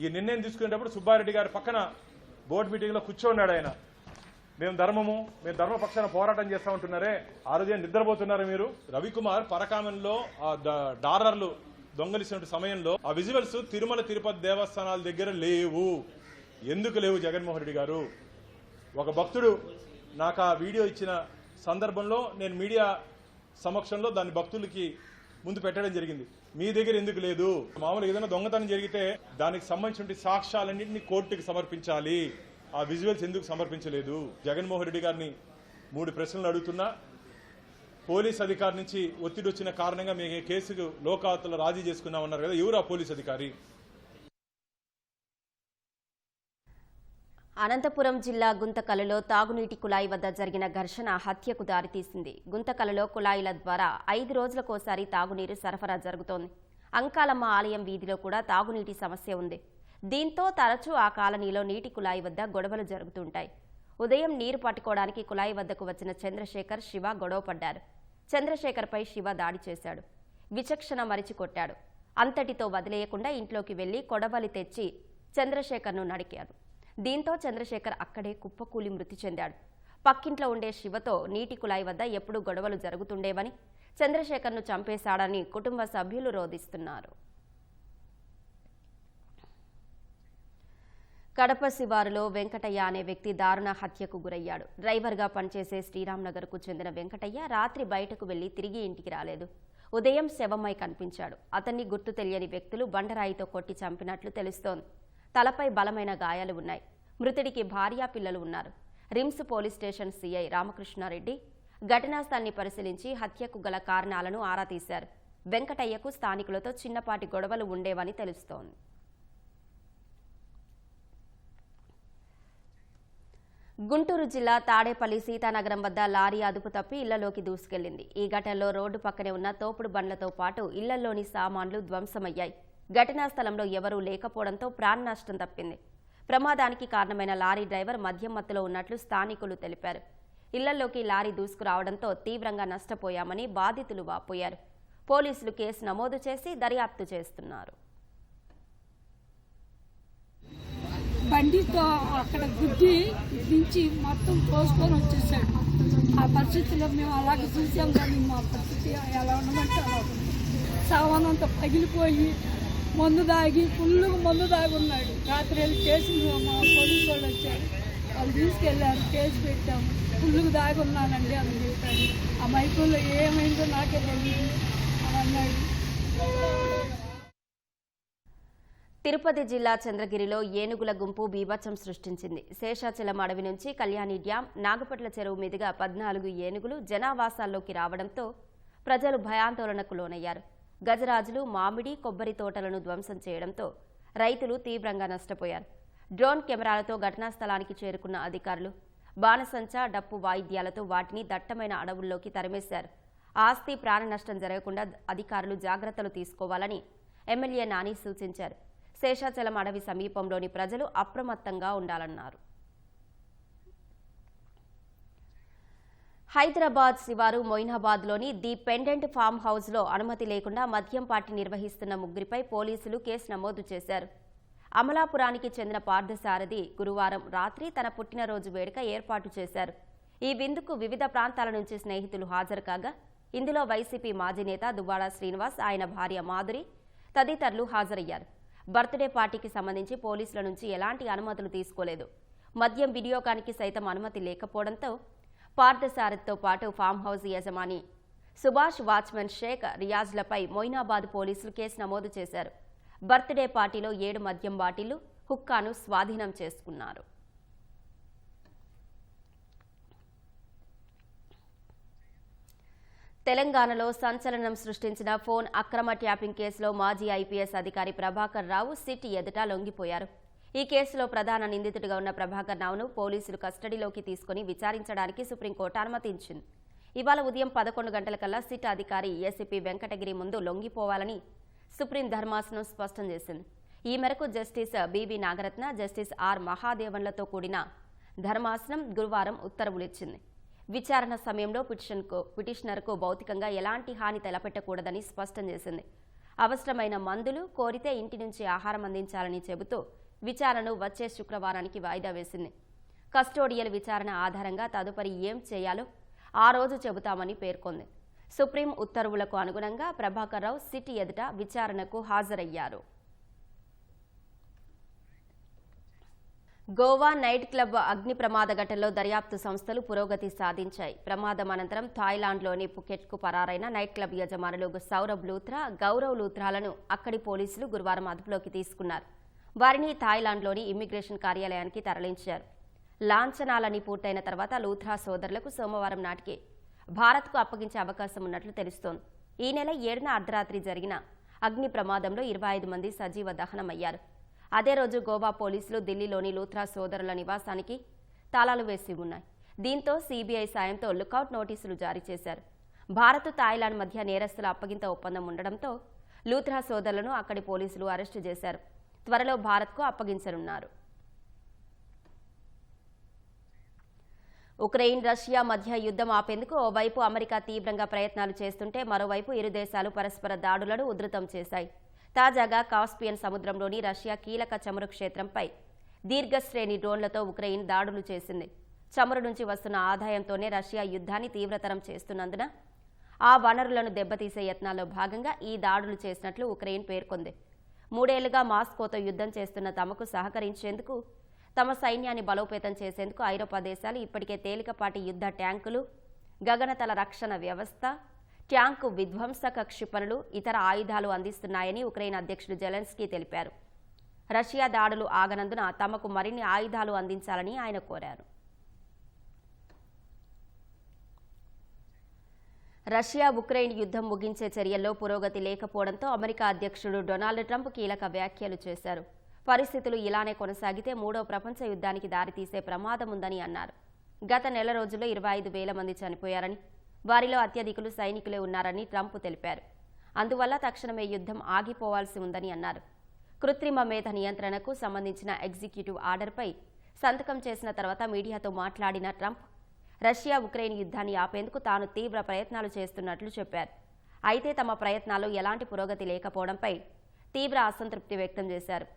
ఈ నిర్ణయం తీసుకునేటప్పుడు సుబ్బారెడ్డి గారి పక్కన బోర్డు మీటింగ్లో కూర్చోన్నాడు ఆయన. మేము ధర్మపక్షాన పోరాటం చేస్తా ఉంటున్నారే, ఆ రోజే నిద్రపోతున్నారు మీరు? రవికుమార్ పరకామన్లో డాలర్లు దొంగలిసిన సమయంలో ఆ విజువల్స్ తిరుమల తిరుపతి దేవస్థానాల దగ్గర లేవు. ఎందుకు లేవు జగన్మోహన్ రెడ్డి గారు? ఒక భక్తుడు నాకు ఆ వీడియో ఇచ్చిన సందర్భంలో నేను మీడియా సమక్షంలో దాన్ని భక్తులకి ముందు పెట్టడం జరిగింది. మీ దగ్గర ఎందుకు లేదు? మామూలుగా ఏదైనా దొంగతనం జరిగితే దానికి సంబంధించిన సాక్ష్యాలన్నింటినీ కోర్టుకి సమర్పించాలి. ఆ విజువల్స్ ఎందుకు సమర్పించలేదు? జగన్మోహన్ రెడ్డి గారిని 3 ప్రశ్నలు అడుగుతున్నా. పోలీస్ అధికారి నుంచి ఒత్తిడి వచ్చిన కారణంగా మేము కేసుకు లోకావతలో రాజీ చేసుకున్నామన్నారు కదా, ఎవరు ఆ పోలీస్ అధికారి? అనంతపురం జిల్లా గుంతకలలో తాగునీటి కుళాయి వద్ద జరిగిన ఘర్షణ హత్యకు దారితీసింది. గుంతకలలో కుళాయిల ద్వారా 5 రోజులకోసారి తాగునీరు సరఫరా జరుగుతోంది. అంకాలమ్మ ఆలయం వీధిలో కూడా తాగునీటి సమస్య ఉంది. దీంతో తరచూ ఆ కాలనీలో నీటి కుళాయి వద్ద గొడవలు జరుగుతుంటాయి. ఉదయం నీరు పట్టుకోవడానికి కుళాయి వద్దకు వచ్చిన చంద్రశేఖర్, శివ గొడవ పడ్డారు. చంద్రశేఖర్పై శివ దాడి చేశాడు. విచక్షణ మరిచి కొట్టాడు. అంతటితో వదిలేయకుండా ఇంట్లోకి వెళ్లి కొడవలి తెచ్చి చంద్రశేఖర్ను నడికాడు. దీంతో చంద్రశేఖర్ అక్కడే కుప్పకూలి మృతి చెందాడు. పక్కింట్లో ఉండే శివతో నీటి కుళాయి వద్ద ఎప్పుడూ గొడవలు జరుగుతుండేవని, చంద్రశేఖర్ను చంపేశాడని కుటుంబ సభ్యులు రోధిస్తున్నారు. కడప శివారులో వెంకటయ్య అనే వ్యక్తి దారుణ హత్యకు గురయ్యాడు. డ్రైవర్గా పనిచేసే శ్రీరామ్నగర్కు చెందిన వెంకటయ్య రాత్రి బయటకు వెళ్లి తిరిగి ఇంటికి రాలేదు. ఉదయం శవమై కనిపించాడు. అతన్ని గుర్తు తెలియని వ్యక్తులు బండరాయితో కొట్టి చంపినట్లు తెలుస్తోంది. తలపై బలమైన గాయాలు ఉన్నాయి. మృతుడికి భార్య పిల్లలు ఉన్నారు. RIMS police station CI Ramakrishna Reddy ఘటనా స్థలాన్ని పరిశీలించి హత్యకు గల కారణాలను ఆరా తీశారు. వెంకటయ్యకు స్థానికులతో చిన్నపాటి గొడవలు ఉండేవని తెలుస్తోంది. గుంటూరు జిల్లా తాడేపల్లి సీతానగరం వద్ద లారీ అదుపు తప్పి ఇళ్లలోకి దూసుకెళ్లింది. ఈ ఘటనలో రోడ్డు పక్కనే ఉన్న తోపుడు బండ్లతో పాటు ఇళ్లలోని సామాన్లు ధ్వంసమయ్యాయి. ఘటనా స్థలంలో ఎవరూ లేకపోవడంతో ప్రాణ నష్టం తప్పింది. ప్రమాదానికి కారణమైన లారీ డ్రైవర్ మద్యం మత్తులో ఉన్నట్లు స్థానికులు తెలిపారు. ఇళ్లలోకి లారీ దూసుకురావడంతో తీవ్రంగా నష్టపోయామని బాధితులు వాపోయారు. పోలీసులు కేసు నమోదు చేసి దర్యాప్తు చేస్తున్నారు. బండితో అక్కడ గుద్ది నుంచి మొత్తం తోసుకొని వచ్చేసాడు. ఆ పరిస్థితిలో మేము అలాగే చూసాం, కానీ మా పరిస్థితి ఎలా ఉండమంటే అలా ఉంది. సామానంతా పగిలిపోయి ఫుల్గా మందు దాగి ఉన్నాడు. రాత్రి వెళ్ళి కేసు మా పోలీసు వాళ్ళు వచ్చారు, వాళ్ళు తీసుకెళ్ళారు, కేసు పెట్టాము. ఫుల్గా దాగి ఉన్నానండి అని చెప్పాడు. ఆ మైకుల్లో ఏమైందో నాకే తెలియదు అని అన్నాడు. తిరుపతి జిల్లా చంద్రగిరిలో ఏనుగుల గుంపు బీభత్సం సృష్టించింది. శేషాచలం అడవి నుంచి కళ్యాణి డ్యాం, నాగపట్ల చెరువు మీదుగా 14 ఏనుగులు జనావాసాల్లోకి రావడంతో ప్రజలు భయాందోళనకు లోనయ్యారు. గజరాజులు, మామిడి, కొబ్బరి తోటలను ధ్వంసం చేయడంతో రైతులు తీవ్రంగా నష్టపోయారు. డ్రోన్ కెమెరాలతో ఘటనా స్థలానికి చేరుకున్న అధికారులు బాణసంచా, డప్పు వాయిద్యాలతో వాటిని దట్టమైన అడవుల్లోకి తరిమేశారు. ఆస్తి, ప్రాణ నష్టం జరగకుండా అధికారులు జాగ్రత్తలు తీసుకోవాలని ఎమ్మెల్యే నాని సూచించారు. శేషాచలం అడవి సమీపంలోని ప్రజలు అప్రమత్తంగా ఉండాలన్నారు. హైదరాబాద్ శివారు మొయినాబాద్లోని ది పెండెంట్ ఫామ్ హౌస్లో అనుమతి లేకుండా మద్యం పార్టీ నిర్వహిస్తున్న ముగ్గురిపై పోలీసులు కేసు నమోదు చేశారు. అమలాపురానికి చెందిన పార్థసారథి గురువారం రాత్రి తన పుట్టినరోజు వేడుక ఏర్పాటు చేశారు. ఈ విందుకు వివిధ ప్రాంతాల నుంచి స్నేహితులు హాజరు కాగా ఇందులో వైసీపీ మాజీ నేత దువ్వాడ శ్రీనివాస్, ఆయన భార్య మాధురి తదితరులు హాజరయ్యారు. బర్త్డే పార్టీకి సంబంధించి పోలీసుల నుంచి ఎలాంటి అనుమతులు తీసుకోలేదు. మద్యం వినియోగానికి సైతం అనుమతి లేకపోవడంతో పార్థసారథితో పాటు ఫామ్ హౌస్ యజమాని సుభాష్, వాచ్మెన్ షేక్, రియాజ్లపై మొయినాబాద్ పోలీసులు కేసు నమోదు చేశారు. బర్త్డే పార్టీలో 7 మద్యం బాటిళ్లు, హుక్కాను స్వాధీనం చేసుకున్నారు. తెలంగాణలో సంచలనం సృష్టించిన ఫోన్ అక్రమ ట్యాపింగ్ కేసులో మాజీ ఐపీఎస్ అధికారి ప్రభాకర్ రావు సిట్ ఎదుట లొంగిపోయారు. ఈ కేసులో ప్రధాన నిందితుడిగా ఉన్న ప్రభాకర్ రావును పోలీసులు కస్టడీలోకి తీసుకుని విచారించడానికి సుప్రీంకోర్టు అనుమతించింది. ఇవాళ ఉదయం 11 గంటలకల్లా సిట్ అధికారి ఏసీపీ వెంకటగిరి ముందు లొంగిపోవాలని సుప్రీం ధర్మాసనం స్పష్టం చేసింది. ఈ మేరకు justice BV Nagarathna, justice R మహాదేవన్లతో కూడిన ధర్మాసనం గురువారం ఉత్తర్వులిచ్చింది. విచారణ సమయంలో పిటిషనర్కు భౌతికంగా ఎలాంటి హాని తలపెట్టకూడదని స్పష్టం చేసింది. అవసరమైన మందులు కోరితే ఇంటి నుంచి ఆహారం అందించాలని చెబుతూ విచారణను వచ్చే శుక్రవారానికి వాయిదా వేసింది. కస్టోడియల్ విచారణ ఆధారంగా తదుపరి ఏం చేయాలో ఆ రోజు చెబుతామని పేర్కొంది. సుప్రీం ఉత్తర్వులకు అనుగుణంగా ప్రభాకర్ రావు సిట్ ఎదుట విచారణకు హాజరయ్యారు. గోవా నైట్ క్లబ్ అగ్ని ప్రమాద ఘటనలో దర్యాప్తు సంస్థలు పురోగతి సాధించాయి. ప్రమాదం అనంతరం థాయిలాండ్లోని పుకెట్కు పరారైన నైట్ క్లబ్ యజమానులు సౌరభ్ లూథ్రా, గౌరవ్ లూథ్రాలను అక్కడి పోలీసులు గురువారం అదుపులోకి తీసుకున్నారు. వారిని థాయిలాండ్లోని ఇమ్మిగ్రేషన్ కార్యాలయానికి తరలించారు. లాంఛనాలని పూర్తయిన తర్వాత లూథ్రా సోదరులకు సోమవారం నాటికి భారత్కు అప్పగించే అవకాశం ఉన్నట్లు తెలుస్తోంది. ఈ నెల 7న అర్ధరాత్రి జరిగిన అగ్ని ప్రమాదంలో 25 మంది సజీవ దహనమయ్యారు. అదే రోజు గోవా పోలీసులు ఢిల్లీలోని లూథ్రా సోదరుల నివాసానికి తాళాలు వేసి ఉన్నాయి. దీంతో సీబీఐ సాయంతో లుకౌట్ నోటీసులు జారీ చేశారు. భారత్, థాయిలాండ్ మధ్య నేరస్తుల అప్పగింత ఒప్పందం ఉండడంతో లూథ్రా సోదరులను అక్కడి పోలీసులు అరెస్టు చేశారు. త్వరలో భారత్కు అప్పగించనున్నారు. ఉక్రెయిన్, రష్యా మధ్య యుద్ధం ఆపేందుకు ఓవైపు అమెరికా తీవ్రంగా ప్రయత్నాలు చేస్తుంటే మరోవైపు ఇరు దేశాలు పరస్పర దాడులను ఉధృతం చేశాయి. తాజాగా కాస్పియన్ సముద్రంలోని రష్యా కీలక చమురు క్షేత్రంపై దీర్ఘశ్రేణి డ్రోన్లతో ఉక్రెయిన్ దాడులు చేసింది. చమురు నుంచి వస్తున్న ఆదాయంతోనే రష్యా యుద్ధాన్ని తీవ్రతరం చేస్తున్నందున ఆ వనరులను దెబ్బతీసే యత్నాల్లో భాగంగా ఈ దాడులు చేసినట్లు ఉక్రెయిన్ పేర్కొంది. 3 ఏళ్లుగా మాస్కోతో యుద్ధం చేస్తున్న తమకు సహకరించేందుకు, తమ సైన్యాన్ని బలోపేతం చేసేందుకు ఐరోపా దేశాలు ఇప్పటికే తేలికపాటి యుద్ధ ట్యాంకులు, గగనతల రక్షణ వ్యవస్థ, ట్యాంకు విధ్వంసక క్షిపణులు, ఇతర ఆయుధాలు అందిస్తున్నాయని ఉక్రెయిన్ అధ్యక్షుడు జెలెన్స్కీ తెలిపారు. రష్యా దాడులు ఆగనందున తమకు మరిన్ని ఆయుధాలు అందించాలని ఆయన కోరారు. రష్యా ఉక్రెయిన్ యుద్ధం ముగించే చర్యల్లో పురోగతి లేకపోవడంతో అమెరికా అధ్యక్షుడు డొనాల్డ్ ట్రంప్ కీలక వ్యాఖ్యలు చేశారు. పరిస్థితులు ఇలానే కొనసాగితే మూడో ప్రపంచ యుద్ధానికి దారితీసే ప్రమాదం ఉందని అన్నారు. గత నెల రోజుల్లో 25,000 మంది చనిపోయారని, వారిలో అత్యధికులు సైనికులే ఉన్నారని ట్రంప్ తెలిపారు. అందువల్ల తక్షణమే యుద్ధం ఆగిపోవాల్సి ఉందని అన్నారు. కృత్రిమ మేధ నియంత్రణకు సంబంధించిన ఎగ్జిక్యూటివ్ ఆర్డర్పై సంతకం చేసిన తర్వాత మీడియాతో మాట్లాడిన ట్రంప్ రష్యా ఉక్రెయిన్ యుద్ధాన్ని ఆపేందుకు తాను తీవ్ర ప్రయత్నాలు చేస్తున్నట్లు చెప్పారు. అయితే తమ ప్రయత్నాల్లో ఎలాంటి పురోగతి లేకపోవడంపై తీవ్ర అసంతృప్తి వ్యక్తం చేశారు.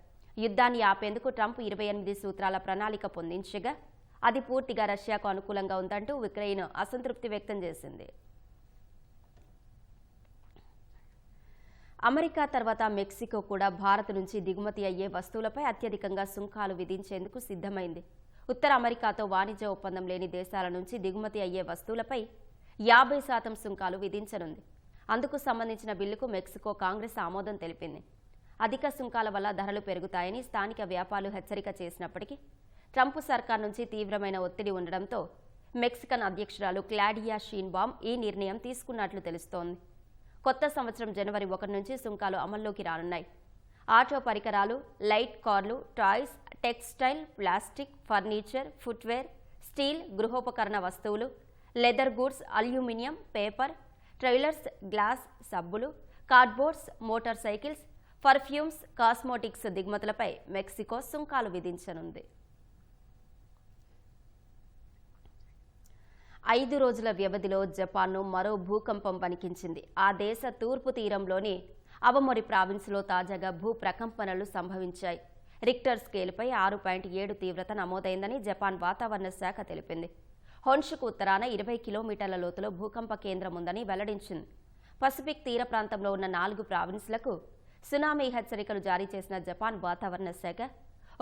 యుద్ధాన్ని ఆపేందుకు ట్రంప్ 28 సూత్రాల ప్రణాళిక పొందించగా అది పూర్తిగా రష్యాకు అనుకూలంగా ఉందంటూ ఉక్రెయిన్ అసంతృప్తి వ్యక్తం చేసింది. అమెరికా తర్వాత మెక్సికో కూడా భారత్ నుంచి దిగుమతి అయ్యే వస్తువులపై అత్యధికంగా సుంకాలు విధించేందుకు సిద్ధమైంది. ఉత్తర అమెరికాతో వాణిజ్య ఒప్పందం లేని దేశాల నుంచి దిగుమతి అయ్యే వస్తువులపై 50% సుంకాలు విధించనుంది. అందుకు సంబంధించిన బిల్లుకు మెక్సికో కాంగ్రెస్ ఆమోదం తెలిపింది. అధిక సుంకాల వల్ల ధరలు పెరుగుతాయని స్థానిక వ్యాపారులు హెచ్చరిక చేసినప్పటికీ ట్రంప్ సర్కార్ నుంచి తీవ్రమైన ఒత్తిడి ఉండడంతో మెక్సికన్ అధ్యక్షురాలు క్లాడియా షీన్బామ్ ఈ నిర్ణయం తీసుకున్నట్లు తెలుస్తోంది. కొత్త సంవత్సరం జనవరి 1 నుంచి సుంకాలు అమల్లోకి రానున్నాయి. ఆటో పరికరాలు, లైట్ కార్లు, toys, textile, plastic, furniture, footwear, steel, గృహోపకరణ వస్తువులు, leather goods, aluminium, paper, trailers, glass, సబ్బులు, cardboards, motor cycles, perfumes, cosmetics దిగుమతులపై మెక్సికో సుంకాలు విధించనుంది. 5 రోజుల వ్యవధిలో జపాన్ను మరో భూకంపం వణికించింది. ఆ దేశ తూర్పు తీరంలోని అవమొరి ప్రావిన్స్లో తాజాగా భూ ప్రకంపనలు సంభవించాయి. రిక్టర్ స్కేలుపై 6.7 తీవ్రత నమోదైందని జపాన్ వాతావరణ శాఖ తెలిపింది. హొన్షుకు ఉత్తరాన 20 కిలోమీటర్ల లోతులో భూకంప కేంద్రం ఉందని వెల్లడించింది. పసిఫిక్ తీర ప్రాంతంలో ఉన్న 4 ప్రావిన్స్లకు సునామీ హెచ్చరికలు జారీ చేసిన జపాన్ వాతావరణ శాఖ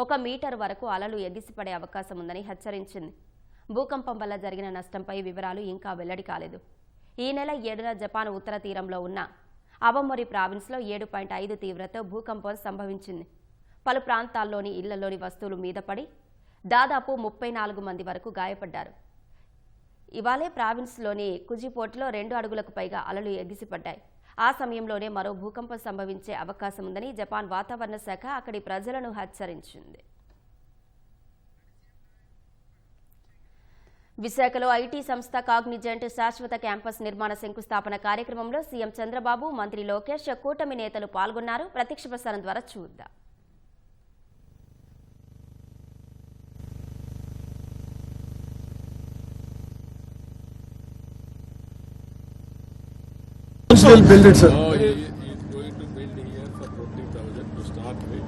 1 మీటర్ వరకు అలలు ఎగిసిపడే అవకాశం ఉందని హెచ్చరించింది. భూకంపం వల్ల జరిగిన నష్టంపై వివరాలు ఇంకా వెల్లడి కాలేదు. ఈ నెల 7న జపాన్ ఉత్తర తీరంలో ఉన్న అవమొరి ప్రావిన్స్లో 7.5 తీవ్రతతో భూకంపం సంభవించింది. పలు ప్రాంతాల్లోని ఇళ్లలోని వస్తువులు మీద పడి దాదాపు 34 మంది వరకు గాయపడ్డారు. ఇవాళే ప్రావిన్స్లోని కుజిపోర్టులో 2 అడుగులకు పైగా అలలు ఎగిసిపడ్డాయి. ఆ సమయంలోనే మరో భూకంపం సంభవించే అవకాశం ఉందని జపాన్ వాతావరణ శాఖ అక్కడి ప్రజలను హెచ్చరించింది. విశాఖలో ఐటీ సంస్థ కాగ్నిజెంట్ శాశ్వత క్యాంపస్ నిర్మాణ శంకుస్థాపన కార్యక్రమంలో సీఎం చంద్రబాబు, మంత్రి లోకేష్, కూటమి నేతలు పాల్గొన్నారు. ప్రత్యక్ష ప్రసారం ద్వారా చూద్దాం. We'll build it, sir. No, he is going to build here for 20,000 to start with.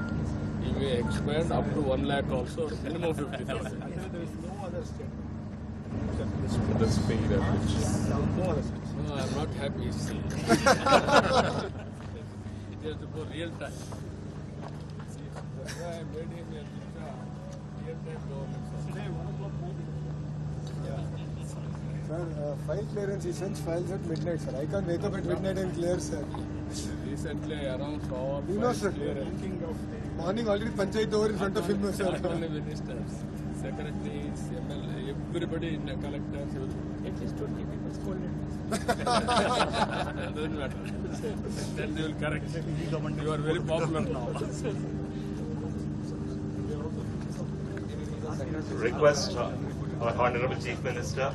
He may expand up to 1 lakh also, minimum 50,000. There is no other state. The speed at which. No other state. No, I am not happy. See. It has to go real time. See, that's why I made him a real time government. Today, 1 o'clock morning. Sir, file clearance, he sends files at midnight, sir. I can't wake up at midnight and clear, sir. Recently, around 4 You know, sir, morning already panchayat over in front of him, sir. not only ministers, secretaries, MLA, everybody in the collectors, at least 20 people scolded. Doesn't matter. Then they will correct. You are very popular now. Request Honorable Chief Minister.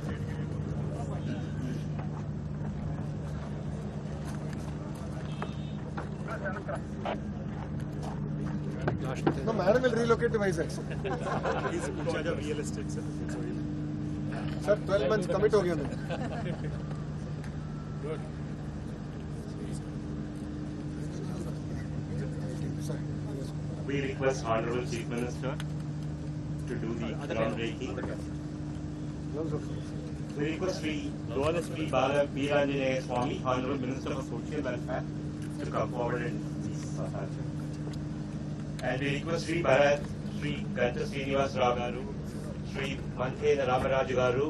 No, madam will relocate to Vizag, sir. He's in charge of real estate, sir. Sir, 12 months commit ho gaya main. Good. Sir. We request Honorable Chief Minister to do the groundbreaking. We request Sri Dwala Sri Bala Veeranjanaya Swami, Honorable Minister for Social Welfare, to come forward and and we request Sri Bharat, Sri Ganta Srinivas Rao Garu, Sri Manthena Ramaraju Garu,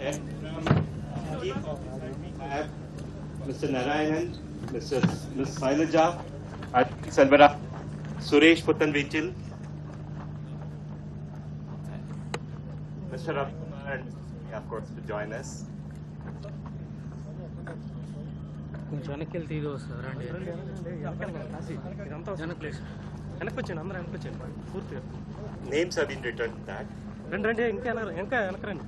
and Mr. Narayanan, Ms. Sailaja, Selvara, Suresh Puttanvichil, Mr. Ravi Kumar, and of course to join us. కొంచెం వెనక్కి వెళ్తే ఇది వస్తుంది రండి వెనక్కి place వెనక్కి వచ్చాను అందరూ వెనక్కి వచ్చాను పూర్తిగా Names have been written that. రండి రండి ఇంకా వెనక రండి.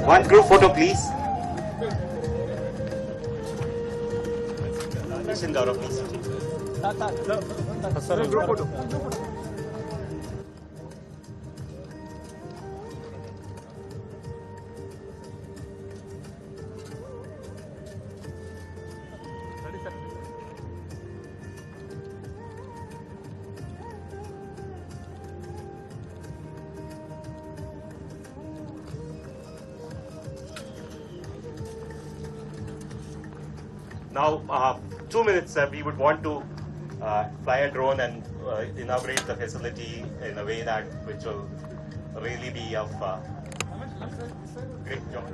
One group photo, please. Listen, Gaurav, please. Group photo. Now, 2 minutes, we would want to fly a drone and inaugurate the facility in a way that which will really be of great joy.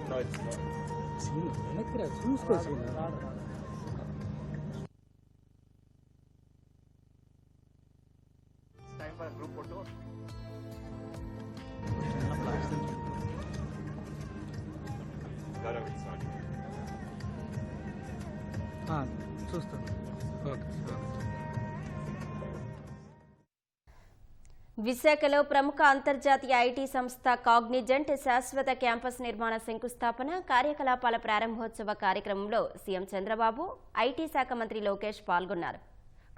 No, it's not. Time for a group photo. Gaurav, it's not. చూస్తాను okay. విశాఖలో ప్రముఖ అంతర్జాతీయ IT సంస్థ Cognizant శాశ్వత campus నిర్మాణ శంకుస్థాపన కార్యకలాపాల ప్రారంభోత్సవ కార్యక్రమంలో సీఎం చంద్రబాబు, ఐటీ శాఖ మంత్రి లోకేష్ పాల్గొన్నారు.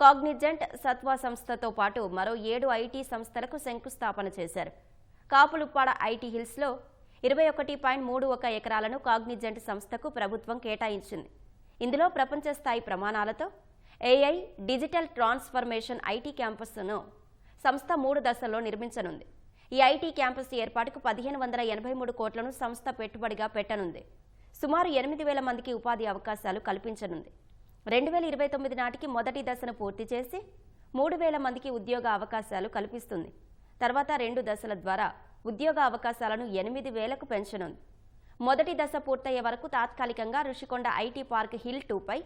కాగ్నిజెంట్ సత్వా సంస్థతో పాటు మరో 7 ఐటీ సంస్థలకు శంకుస్థాపన చేశారు. కాపులుప్పాడ ఐటీ హిల్స్లో 21.31 ఎకరాలను కాగ్నిజెంట్ సంస్థకు ప్రభుత్వం కేటాయించింది. ఇందులో ప్రపంచ స్థాయి ప్రమాణాలతో ఏఐ డిజిటల్ ట్రాన్స్ఫర్మేషన్ ఐటీ క్యాంపస్ను సంస్థ 3 దశల్లో నిర్మించనుంది. ఈ ఐటీ క్యాంపస్ ఏర్పాటుకు 1583 కోట్లను సంస్థ పెట్టుబడిగా పెట్టనుంది. సుమారు 8,000 మందికి ఉపాధి అవకాశాలు కల్పించనుంది. 2029 నాటికి మొదటి దశను పూర్తి చేసి 3,000 మందికి ఉద్యోగ అవకాశాలు కల్పిస్తుంది. తర్వాత 2 దశల ద్వారా ఉద్యోగ అవకాశాలను 8,000కు పెంచనుంది. మొదటి దశ పూర్తయ్యే వరకు తాత్కాలికంగా రుషికొండ ఐటీ పార్క్ హిల్ 2పై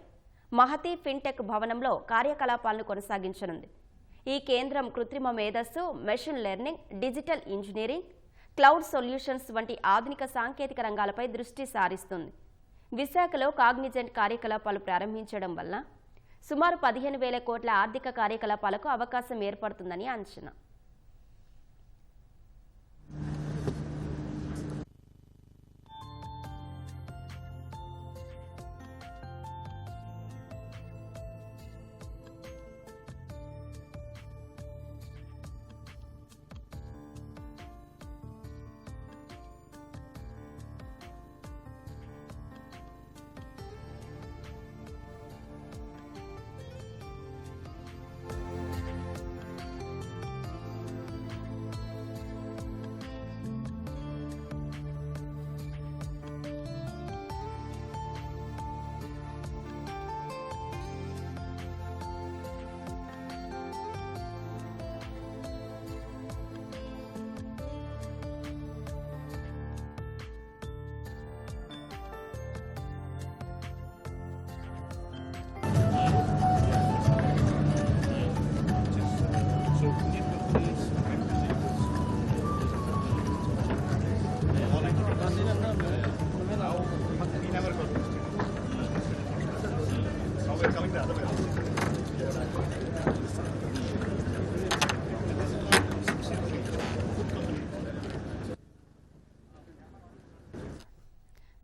మహతి ఫిన్టెక్ భవనంలో కార్యకలాపాలను కొనసాగించనుంది. ఈ కేంద్రం కృత్రిమ మేధస్సు, machine learning, digital engineering, cloud solutions వంటి ఆధునిక సాంకేతిక రంగాలపై దృష్టి సారిస్తుంది. విశాఖలో కాగ్నిజెంట్ కార్యకలాపాలు ప్రారంభించడం వల్ల సుమారు 15,000 కోట్ల ఆర్థిక కార్యకలాపాలకు అవకాశం ఏర్పడుతుందని అంచనా.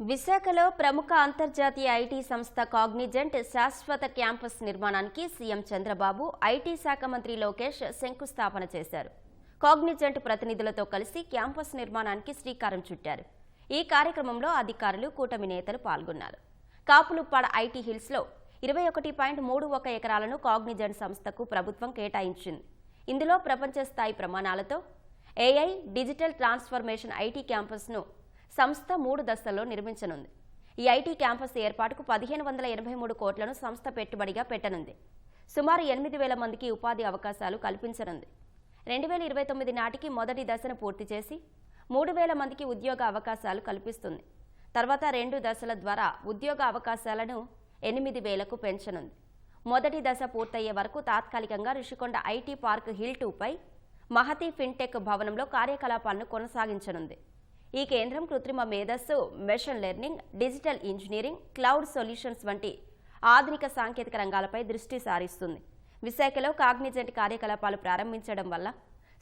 విశాఖలో ప్రముఖ అంతర్జాతీయ ఐటీ సంస్థ కాగ్నిజెంట్ శాశ్వత క్యాంపస్ నిర్మాణానికి సీఎం చంద్రబాబు ఐటీ శాఖ మంత్రి లోకేష్ శంకుస్థాపన చేశారు. కాగ్నిజెంట్ ప్రతినిధులతో కలిసి క్యాంపస్ నిర్మాణానికి శ్రీకారం చుట్టారు. ఈ కార్యక్రమంలో అధికారులు, కూటమి నేతలు పాల్గొన్నారు. కాపులుప్పాడ ఐటీ హిల్స్లో 21.31 ఎకరాలను కాగ్నిజెంట్ సంస్థకు ప్రభుత్వం కేటాయించింది. ఇందులో ప్రపంచ స్థాయి ప్రమాణాలతో ఏఐ డిజిటల్ ట్రాన్స్ఫర్మేషన్ ఐటీ క్యాంపస్ను సంస్థ 3 దశల్లో నిర్మించనుంది. ఈ ఐటీ క్యాంపస్ ఏర్పాటుకు 1583 కోట్లను సంస్థ పెట్టుబడిగా పెట్టనుంది. సుమారు 8,000 మందికి ఉపాధి అవకాశాలు కల్పించనుంది. 2029 నాటికి మొదటి దశను పూర్తి చేసి 3,000 మందికి ఉద్యోగ అవకాశాలు కల్పిస్తుంది. తర్వాత 2 దశల ద్వారా ఉద్యోగ అవకాశాలను 8,000కు పెంచనుంది. మొదటి దశ పూర్తయ్యే వరకు తాత్కాలికంగా రుషికొండ ఐటీ పార్క్ హిల్ 2పై మహతి ఫిన్టెక్ భవనంలో కార్యకలాపాలను కొనసాగించనుంది. ఈ కేంద్రం కృత్రిమ మేధస్సు, machine learning, digital engineering, cloud solutions వంటి ఆధునిక సాంకేతిక రంగాలపై దృష్టి సారిస్తుంది. విశాఖలో కాగ్నిజెంట్ కార్యకలాపాలు ప్రారంభించడం వల్ల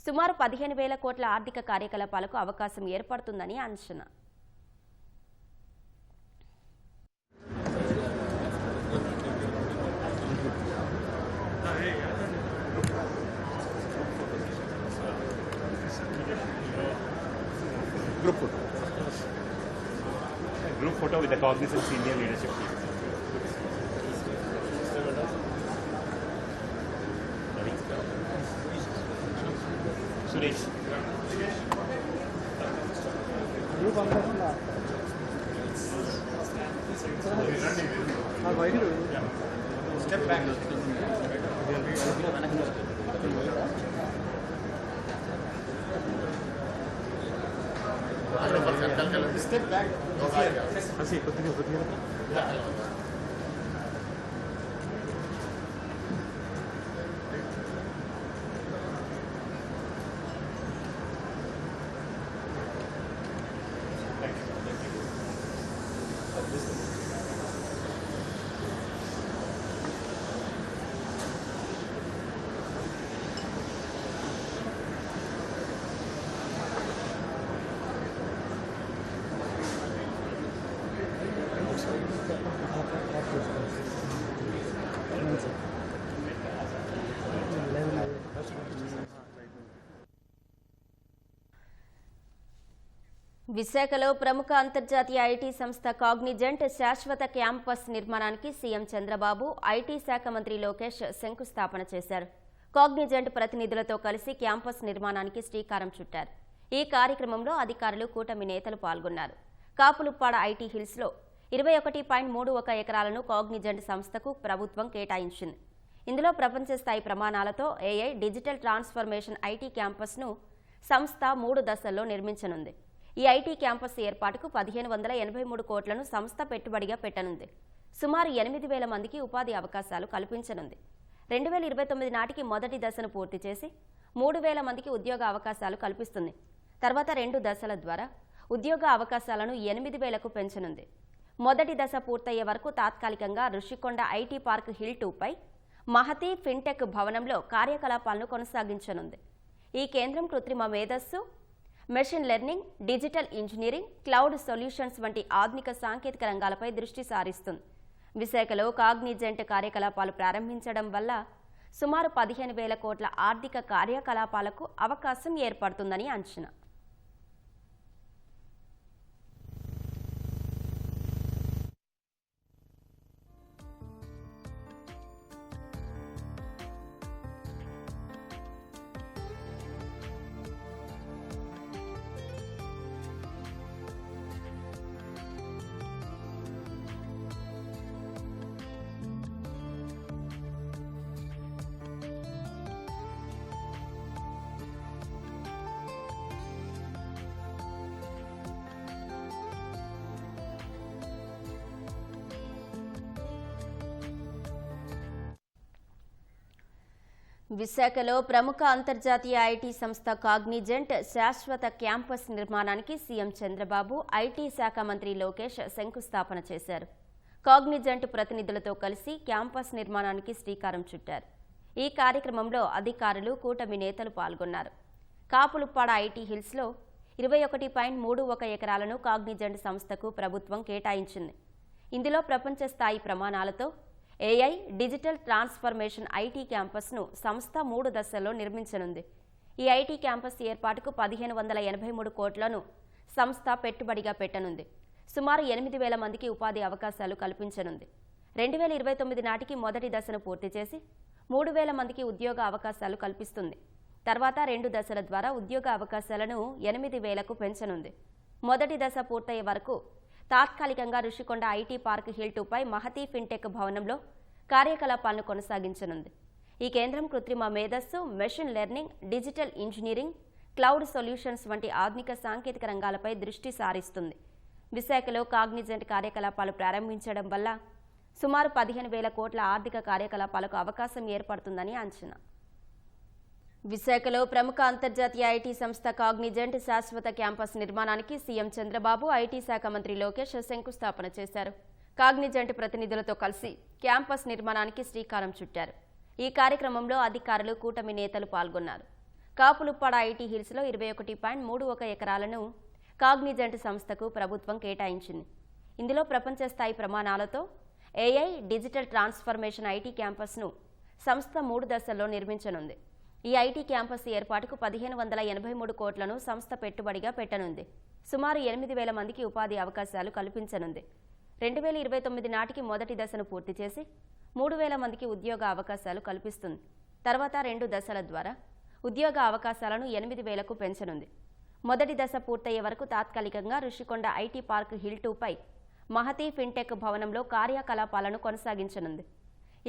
సుమారు 15,000 కోట్ల ఆర్థిక కార్యకలాపాలకు అవకాశం ఏర్పడుతుందని అంచనా. Group photo with the Cognizant senior leadership team. Suresh. Step back. Step back. విశాఖలో ప్రముఖ అంతర్జాతీయ ఐటీ సంస్థ కాగ్నిజెంట్ శాశ్వత క్యాంపస్ నిర్మాణానికి సీఎం చంద్రబాబు, ఐటీ శాఖ మంత్రి లోకేష్ శంకుస్థాపన చేశారు. కాగ్నిజెంట్ ప్రతినిధులతో కలిసి క్యాంపస్ నిర్మాణానికి శ్రీకారం చుట్టారు. ఈ కార్యక్రమంలో అధికారులు, కూటమి నేతలు పాల్గొన్నారు. కాపులుప్పాడ ఐటీ హిల్స్లో 21.31 ఎకరాలను కాగ్నిజెంట్ సంస్థకు ప్రభుత్వం కేటాయించింది. ఇందులో ప్రపంచ స్థాయి ప్రమాణాలతో ఏఐ డిజిటల్ ట్రాన్స్ఫర్మేషన్ ఐటీ క్యాంపస్ను సంస్థ 3 దశల్లో నిర్మించనుంది. ఈ ఐటీ క్యాంపస్ ఏర్పాటుకు 1583 కోట్లను సంస్థ పెట్టుబడిగా పెట్టనుంది. సుమారు 8,000 మందికి ఉపాధి అవకాశాలు కల్పించనుంది. 2029 నాటికి మొదటి దశను పూర్తి చేసి 3,000 మందికి ఉద్యోగ అవకాశాలు కల్పిస్తుంది. తర్వాత 2 దశల ద్వారా ఉద్యోగ అవకాశాలను 8,000కు పెంచనుంది. మొదటి దశ పూర్తయ్యే వరకు తాత్కాలికంగా రుషికొండ ఐటీ పార్క్ హిల్ 2పై మహతి ఫిన్టెక్ భవనంలో కార్యకలాపాలను కొనసాగించనుంది. ఈ కేంద్రం కృత్రిమ మేధస్సు, machine learning, digital engineering, cloud solutions వంటి ఆధునిక సాంకేతిక రంగాలపై దృష్టి సారిస్తుంది. విశాఖలో కాగ్నిజెంట్ కార్యకలాపాలు ప్రారంభించడం వల్ల సుమారు 15,000 కోట్ల ఆర్థిక కార్యకలాపాలకు అవకాశం ఏర్పడుతుందని అంచనా. విశాఖలో ప్రముఖ అంతర్జాతీయ ఐటీ సంస్థ కాగ్నిజెంట్ శాశ్వత క్యాంపస్ నిర్మాణానికి సీఎం చంద్రబాబు, ఐటీ శాఖ మంత్రి లోకేష్ శంకుస్థాపన చేశారు. కాగ్నిజెంట్ ప్రతినిధులతో కలిసి క్యాంపస్ నిర్మాణానికి శ్రీకారం చుట్టారు. ఈ కార్యక్రమంలో అధికారులు, కూటమి నేతలు పాల్గొన్నారు. కాపులుప్పాడ ఐటీ హిల్స్లో 21.31 ఎకరాలను కాగ్నిజెంట్ సంస్థకు ప్రభుత్వం కేటాయించింది. ఇందులో ప్రపంచ స్థాయి ప్రమాణాలతో ఏఐ డిజిటల్ ట్రాన్స్ఫర్మేషన్ ఐటీ క్యాంపస్ను సంస్థ 3 దశల్లో నిర్మించనుంది. ఈ ఐటీ క్యాంపస్ ఏర్పాటుకు 1583 కోట్లను సంస్థ పెట్టుబడిగా పెట్టనుంది. సుమారు 8,000 మందికి ఉపాధి అవకాశాలు కల్పించనుంది. 2029 నాటికి మొదటి దశను పూర్తి చేసి 3,000 మందికి ఉద్యోగ అవకాశాలు కల్పిస్తుంది. తర్వాత 2 దశల ద్వారా ఉద్యోగ అవకాశాలను 8,000కు పెంచనుంది. మొదటి దశ పూర్తయ్యే వరకు తాత్కాలికంగా రుషికొండ ఐటీ పార్క్ హిల్ 2పై మహతి ఫిన్టెక్ భవనంలో కార్యకలాపాలను కొనసాగించనుంది. ఈ కేంద్రం కృత్రిమ మేధస్సు, machine learning, digital engineering, cloud solutions వంటి ఆధునిక సాంకేతిక రంగాలపై దృష్టి సారిస్తుంది. విశాఖలో కాగ్నిజెంట్ కార్యకలాపాలు ప్రారంభించడం వల్ల సుమారు 15,000 కోట్ల ఆర్థిక కార్యకలాపాలకు అవకాశం ఏర్పడుతుందని అంచనా. విశాఖలో ప్రముఖ అంతర్జాతీయ ఐటీ సంస్థ కాగ్నిజెంట్ శాశ్వత క్యాంపస్ నిర్మాణానికి సీఎం చంద్రబాబు, ఐటీ శాఖ మంత్రి లోకేష్ శంకుస్థాపన చేశారు. కాగ్నిజెంట్ ప్రతినిధులతో కలిసి క్యాంపస్ నిర్మాణానికి శ్రీకారం చుట్టారు. ఈ కార్యక్రమంలో అధికారులు, కూటమి నేతలు పాల్గొన్నారు. కాపులుప్పాడ ఐటీ హిల్స్లో 21.31 ఎకరాలను కాగ్నిజెంట్ సంస్థకు ప్రభుత్వం కేటాయించింది. ఇందులో ప్రపంచ స్థాయి ప్రమాణాలతో ఏఐ డిజిటల్ ట్రాన్స్ఫర్మేషన్ ఐటీ క్యాంపస్ను సంస్థ 3 దశల్లో నిర్మించనుంది. ఈ ఐటీ క్యాంపస్ ఏర్పాటుకు 1583 కోట్లను సంస్థ పెట్టుబడిగా పెట్టనుంది. సుమారు 8,000 మందికి ఉపాధి అవకాశాలు కల్పించనుంది. 2029 నాటికి మొదటి దశను పూర్తి చేసి 3,000 మందికి ఉద్యోగ అవకాశాలు కల్పిస్తుంది. తర్వాత 2 దశల ద్వారా ఉద్యోగ అవకాశాలను 8,000కు పెంచనుంది. మొదటి దశ పూర్తయ్యే వరకు తాత్కాలికంగా రుషికొండ ఐటీ పార్క్ హిల్ 2పై మహతి ఫిన్టెక్ భవనంలో కార్యకలాపాలను కొనసాగించనుంది.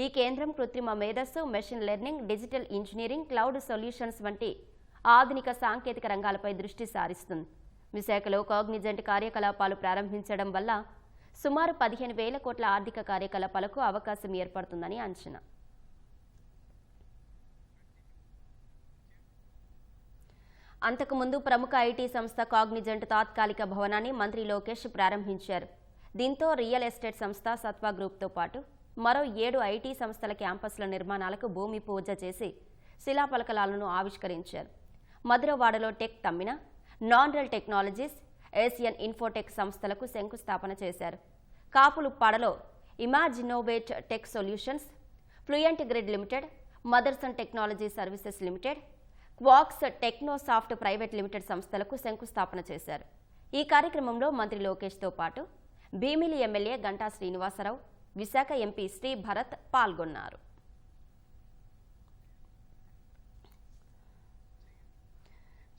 ఈ కేంద్రం కృత్రిమ మేధస్సు, machine learning, digital engineering, cloud solutions వంటి ఆధునిక సాంకేతిక రంగాలపై దృష్టి సారిస్తుంది. విశాఖలో కాగ్నిజెంట్ కార్యకలాపాలు ప్రారంభించడం వల్ల సుమారు 15,000 కోట్ల ఆర్థిక కార్యకలాపాలకు అవకాశం ఏర్పడుతుందని అంచనా. అంతకుముందు ప్రముఖ ఐటీ సంస్థ కాగ్నిజెంట్ తాత్కాలిక భవనాన్ని మంత్రి లోకేష్ ప్రారంభించారు. దీంతో రియల్ ఎస్టేట్ సంస్థ సత్వా గ్రూప్తో పాటు మరో 7 ఐటీ సంస్థల క్యాంపస్ల నిర్మాణాలకు భూమి పూజ చేసి శిలాఫలకాలను ఆవిష్కరించారు. మధురవాడలో tech Tammina, Nanorel technologies, Asian Infotech సంస్థలకు శంకుస్థాపన చేశారు. కాపులుప్పాడలో Imaginovate tech solutions, fluent grid limited, Motherson technology services limited, Quax Technosoft private limited సంస్థలకు శంకుస్థాపన చేశారు. ఈ కార్యక్రమంలో మంత్రి లోకేష్తో పాటు భీమిలి ఎమ్మెల్యే గంటా శ్రీనివాసరావు, విశాఖ ఎంపీ శ్రీ భరత్ పాల్గొన్నారు.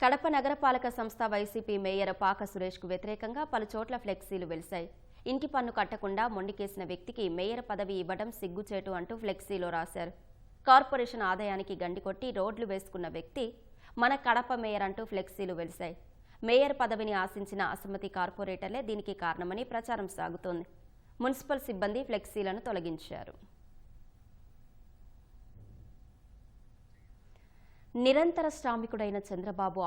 కడప నగరపాలక సంస్థ వైసీపీ మేయర్ పాక సురేష్కు వ్యతిరేకంగా పలు చోట్ల ఫ్లెక్సీలు వెలిశాయి. ఇంటి పన్ను కట్టకుండా మొండికేసిన వ్యక్తికి మేయర్ పదవి ఇవ్వడం సిగ్గుచేటు అంటూ ఫ్లెక్సీలో రాశారు. కార్పొరేషన్ ఆదాయానికి గండికొట్టి రోడ్లు వేసుకున్న వ్యక్తి మన కడప మేయర్ అంటూ ఫ్లెక్సీలు వెలిశాయి. మేయర్ పదవిని ఆశించిన అసమ్మతి కార్పొరేటర్లే దీనికి కారణమని ప్రచారం సాగుతోంది. మున్సిపల్ సిబ్బంది ఫ్లెక్సీలను తొలగించారు. నిరంతర శ్రామికుడైన చంద్రబాబు